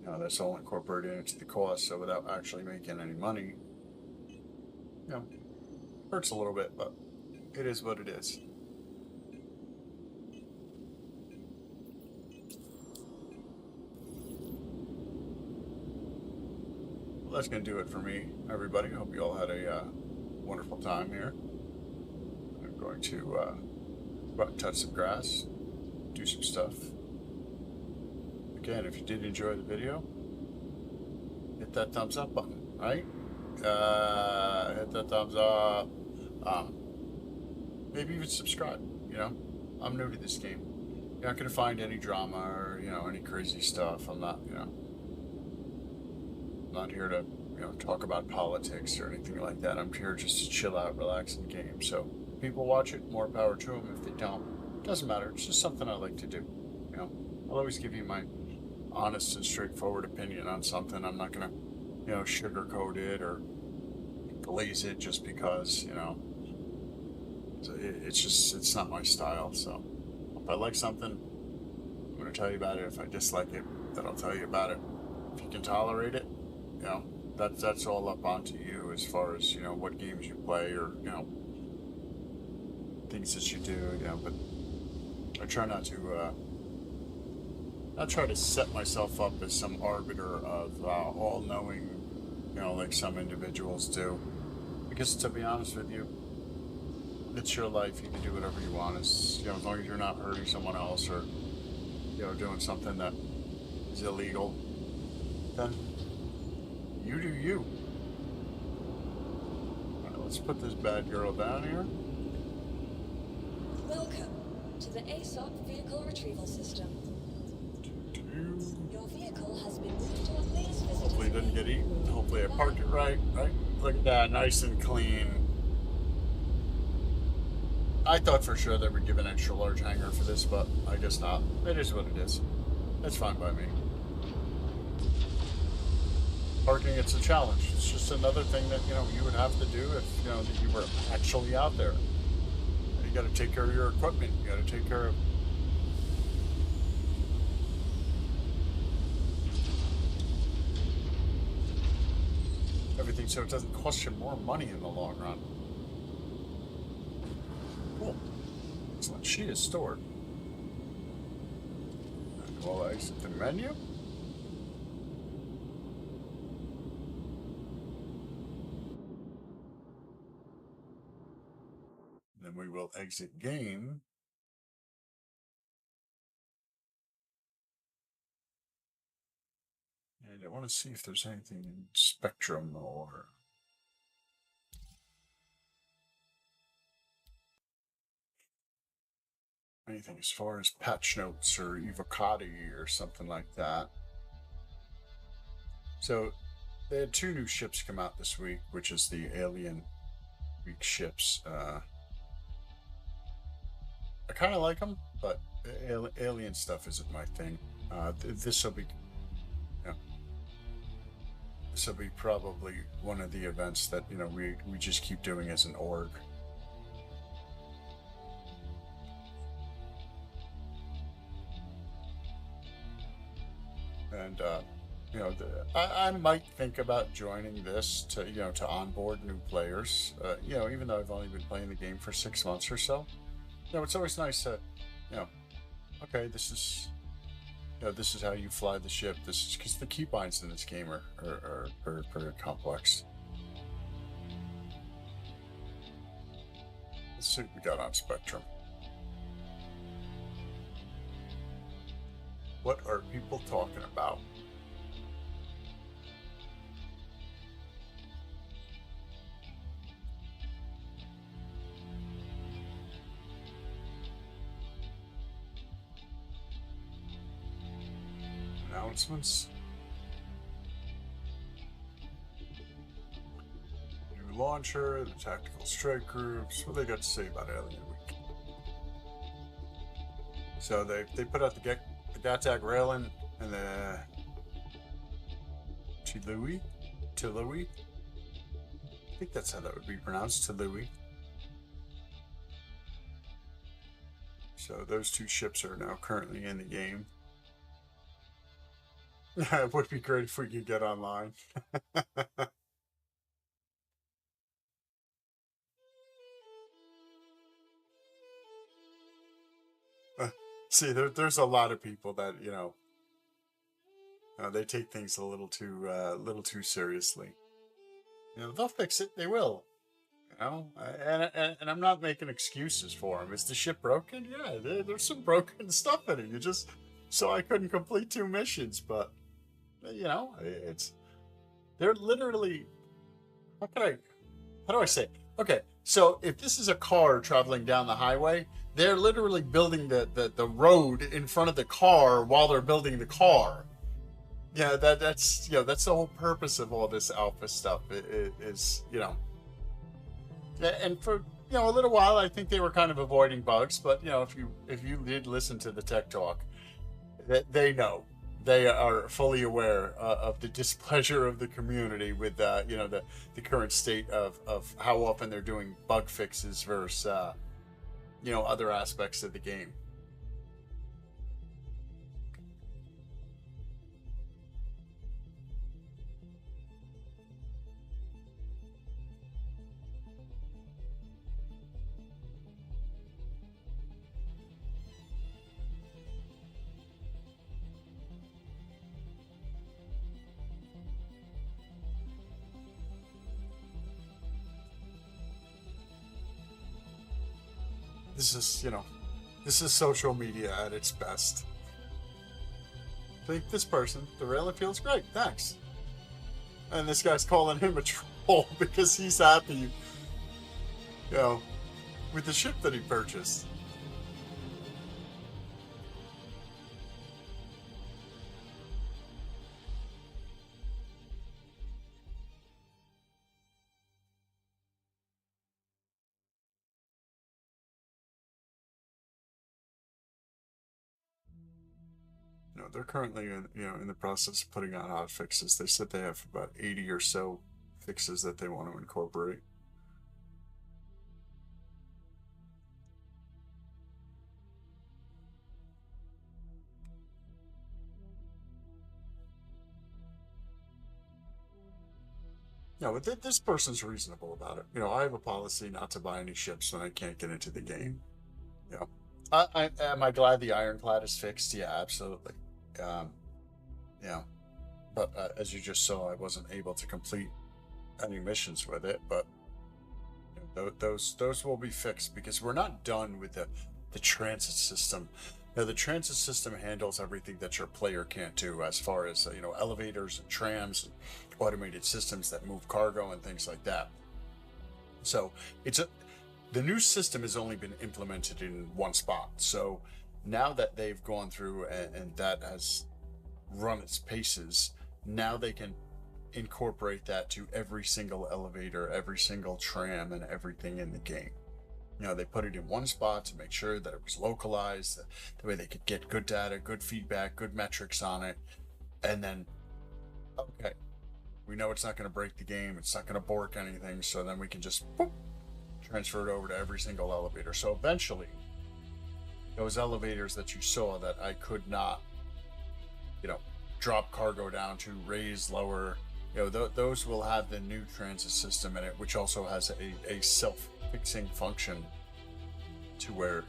That's all incorporated into the cost, so without actually making any money, hurts a little bit, but it is what it is. Well, that's going to do it for me, everybody. I hope you all had a wonderful time here. I'm going to go out and touch some grass, do some stuff. Again, if you did enjoy the video, hit that thumbs up button, right? Hit that thumbs up. Maybe even subscribe, I'm new to this game. You're not going to find any drama or, any crazy stuff. I'm not, not here to, talk about politics or anything like that. I'm here just to chill out, relax in the game. So if people watch it, more power to them. If they don't, doesn't matter. It's just something I like to do, I'll always give you my honest and straightforward opinion on something. I'm not gonna, sugarcoat it or glaze it just because, it's not my style. So if I like something, I'm gonna tell you about it. If I dislike it, then I'll tell you about it. If you can tolerate it, that's all up onto you as far as, what games you play or, things that you do, but I try not to, I try to set myself up as some arbiter of all-knowing, like some individuals do. Because to be honest with you, it's your life. You can do whatever you want. As long as you're not hurting someone else or, doing something that is illegal, then you do you. All right, let's put this bad girl down here. Welcome to the ASOP Vehicle Retrieval System. Your vehicle has been moved to a place visitor. Hopefully it didn't get eaten. Hopefully I parked it right. Look at that, nice and clean. I thought for sure they would give an extra large hanger for this, but I guess not. It is what it is. That's fine by me. parking, it's a challenge. It's just another thing that, you would have to do if, that you were actually out there. You got to take care of your equipment. You got to take care of everything so it doesn't cost you more money in the long run. Cool. Excellent. She is stored. And we'll exit the menu. Then we will exit game. And I want to see if there's anything in Spectrum or anything as far as patch notes or evocati or something like that. So they had 2 new ships come out this week, which is the Alien Week ships. I kind of like them, but alien stuff isn't my thing. This will be, this will be probably one of the events that we just keep doing as an org. And I might think about joining this to onboard new players. Even though I've only been playing the game for 6 months or so, it's always nice to, okay, this is how you fly the ship. This is because the keybinds in this game are very complex. Let's see what we got on Spectrum. What are people talking about? Announcements. New launcher, the tactical strike groups. What do they got to say about Alien Week? So they put out the Gatag Railin and the Tilui. I think that's how that would be pronounced, Tilui. So those 2 ships are now currently in the game. It would be great if we could get online. See, there's a lot of people that they take things a little too seriously. They'll fix it. They will. And I'm not making excuses for them. Is the ship broken? Yeah, there's some broken stuff in it. So I couldn't complete 2 missions, but they're literally. How do I say? Okay, so if this is a car traveling down the highway, they're literally building the road in front of the car while they're building the car. Yeah, that's that's the whole purpose of all this alpha stuff. It is and for a little while, I think they were kind of avoiding bugs. But if you did listen to the tech talk, they know. They are fully aware of the displeasure of the community with the current state of how often they're doing bug fixes versus other aspects of the game. This is social media at its best. Think this person, the railing feels great, thanks. And this guy's calling him a troll because he's happy, with the ship that he purchased. They're currently in the process of putting out hot fixes. They said they have about 80 or so fixes that they want to incorporate. Yeah, but this person's reasonable about it. I have a policy not to buy any ships when I can't get into the game. Yeah. Am I glad the Ironclad is fixed? Yeah, absolutely. Um, yeah, but as you just saw, I wasn't able to complete any missions with it. But those will be fixed because we're not done with the transit system. The transit system handles everything that your player can't do, as far as elevators and trams and automated systems that move cargo and things like that. So the new system has only been implemented in one spot. So now that they've gone through and that has run its paces, now they can incorporate that to every single elevator, every single tram, and everything in the game. They put it in one spot to make sure that it was localized, the way they could get good data, good feedback, good metrics on it. And then, okay, we know it's not going to break the game, it's not going to bork anything, so then we can just boop, transfer it over to every single elevator. So eventually, those elevators that you saw that I could not, drop cargo down to, raise, lower, those will have the new transit system in it, which also has a self-fixing function to where,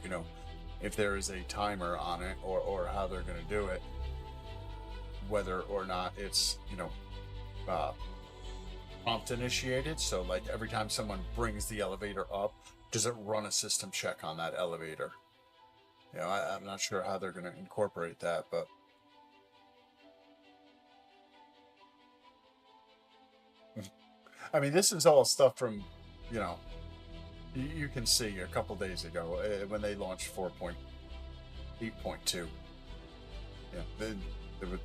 if there is a timer on it or how they're going to do it, whether or not it's, prompt initiated. So like every time someone brings the elevator up, does it run a system check on that elevator? I'm not sure how they're going to incorporate that, but I mean, this is all stuff from, you can see a couple days ago when they launched 4.8.2.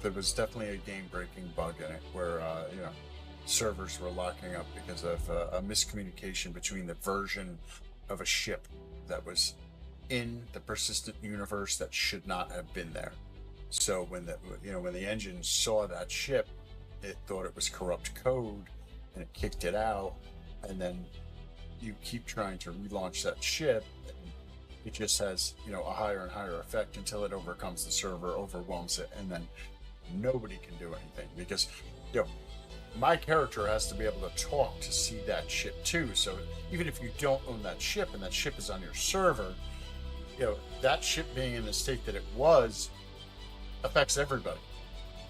There was definitely a game-breaking bug in it where, servers were locking up because of a miscommunication between the version of a ship that was in the persistent universe that should not have been there. So when the engine saw that ship, it thought it was corrupt code and it kicked it out, and then you keep trying to relaunch that ship and it just has a higher and higher effect until it overcomes the server, overwhelms it, and then nobody can do anything because my character has to be able to talk to see that ship too. So even if you don't own that ship and that ship is on your server, that ship being in the state that it was affects everybody.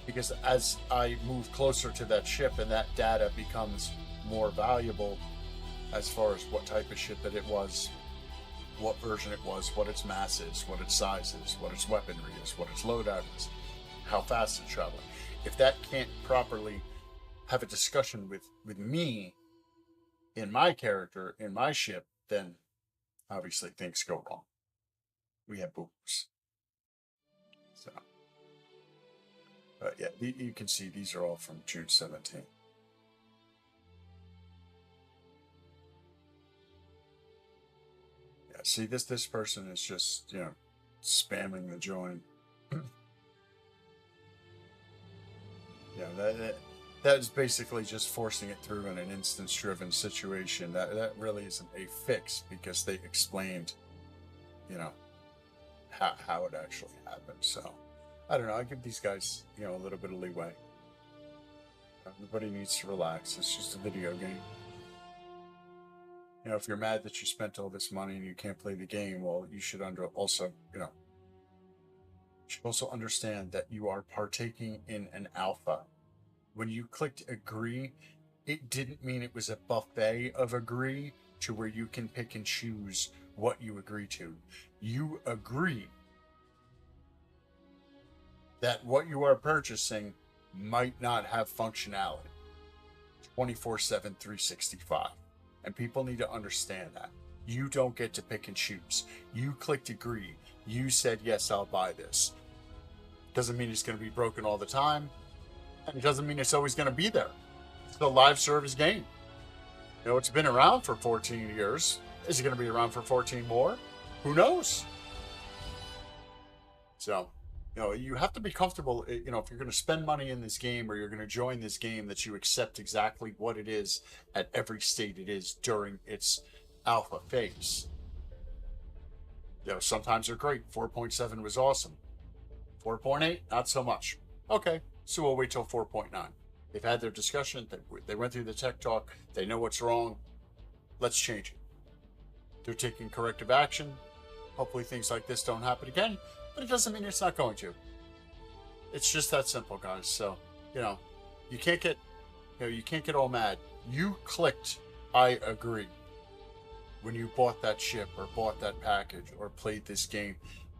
Because as I move closer to that ship and that data becomes more valuable as far as what type of ship that it was, what version it was, what its mass is, what its size is, what its weaponry is, what its loadout is, how fast it's traveling. If that can't properly have a discussion with me in my character, in my ship, then obviously things go wrong. We have boobs. So, but yeah, you can see these are all from June 17th. Yeah, see this person is just spamming the join. That is basically just forcing it through in an instance-driven situation. That really isn't a fix because they explained, how it actually happened. So, I don't know. I give these guys, a little bit of leeway. Everybody needs to relax. It's just a video game. If you're mad that you spent all this money and you can't play the game, well, you should also understand that you are partaking in an alpha. When you clicked agree, it didn't mean it was a buffet of agree to where you can pick and choose what you agree to. You agree that what you are purchasing might not have functionality 24/7, 365. And people need to understand that. You don't get to pick and choose. You clicked agree. You said, yes, I'll buy this. Doesn't mean it's going to be broken all the time. And it doesn't mean it's always going to be there. It's a live service game. It's been around for 14 years. Is it going to be around for 14 more? Who knows? So, You know, you have to be comfortable, you know, if you're going to spend money in this game or you're going to join this game, that you accept exactly what it is at every state it is during its alpha phase. You know, sometimes they're great. 4.7 was awesome. 4.8, not so much. Okay, so we'll wait till 4.9. They've had their discussion. They went through the tech talk. They know what's wrong. Let's change it. They're taking corrective action. Hopefully things like this don't happen again, but it doesn't mean it's not going to. It's just that simple, guys. So, you know, you can't get, you can't get all mad. You clicked I agree when you bought that ship or bought that package or played this game.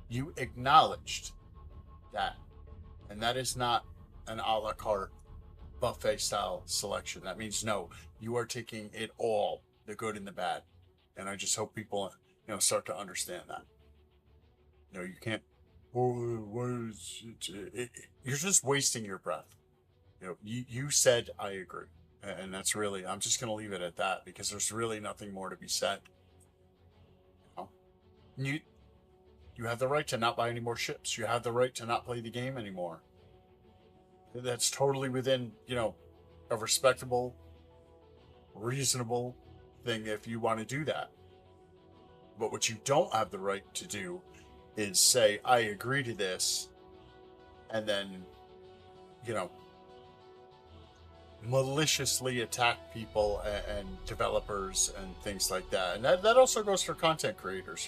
You acknowledged that. And that is not an a la carte buffet style selection. That means no, you are taking it all, the good and the bad. And I just hope people, start to understand that. You know, you can't, oh, what is it? You're just wasting your breath. You know, you said I agree. And that's really, I'm just going to leave it at that because there's really nothing more to be said. You know? You have the right to not buy any more ships. You have the right to not play the game anymore. That's totally within, a respectable, reasonable thing if you want to do that. But what you don't have the right to do is say, I agree to this, and then, maliciously attack people and developers and things like that. And that also goes for content creators,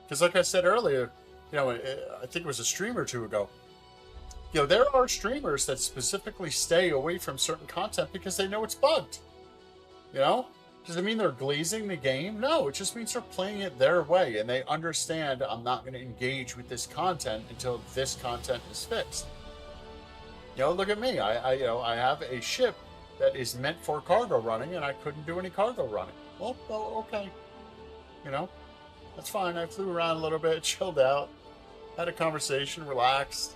Because like I said earlier, I think it was a stream or two ago, there are streamers that specifically stay away from certain content because they know it's bugged. Does it mean they're glazing the game? No, it just means they're playing it their way and they understand I'm not going to engage with this content until this content is fixed. Look at me. I have a ship that is meant for cargo running and I couldn't do any cargo running. Well, okay. That's fine. I flew around a little bit, chilled out, had a conversation, relaxed.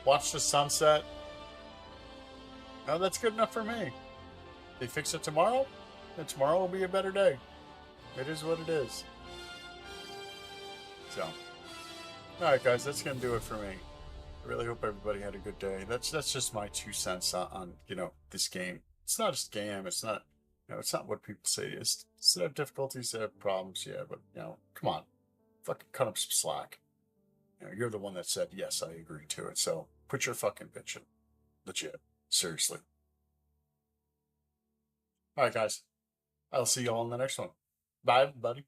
Watch the sunset. That's good enough for me. They fix it tomorrow, then tomorrow will be a better day. It is what it is. So, all right, guys, that's gonna do it for me. I really hope everybody had a good day. That's just my 2 cents on this game. It's not a scam. It's not it's not what people say it is. Does it have difficulties? It have problems, yeah, but come on, fucking cut up some slack. You're the one that said, yes, I agree to it. So put your fucking bitch in. Legit. Seriously. All right, guys. I'll see you all in the next one. Bye, everybody.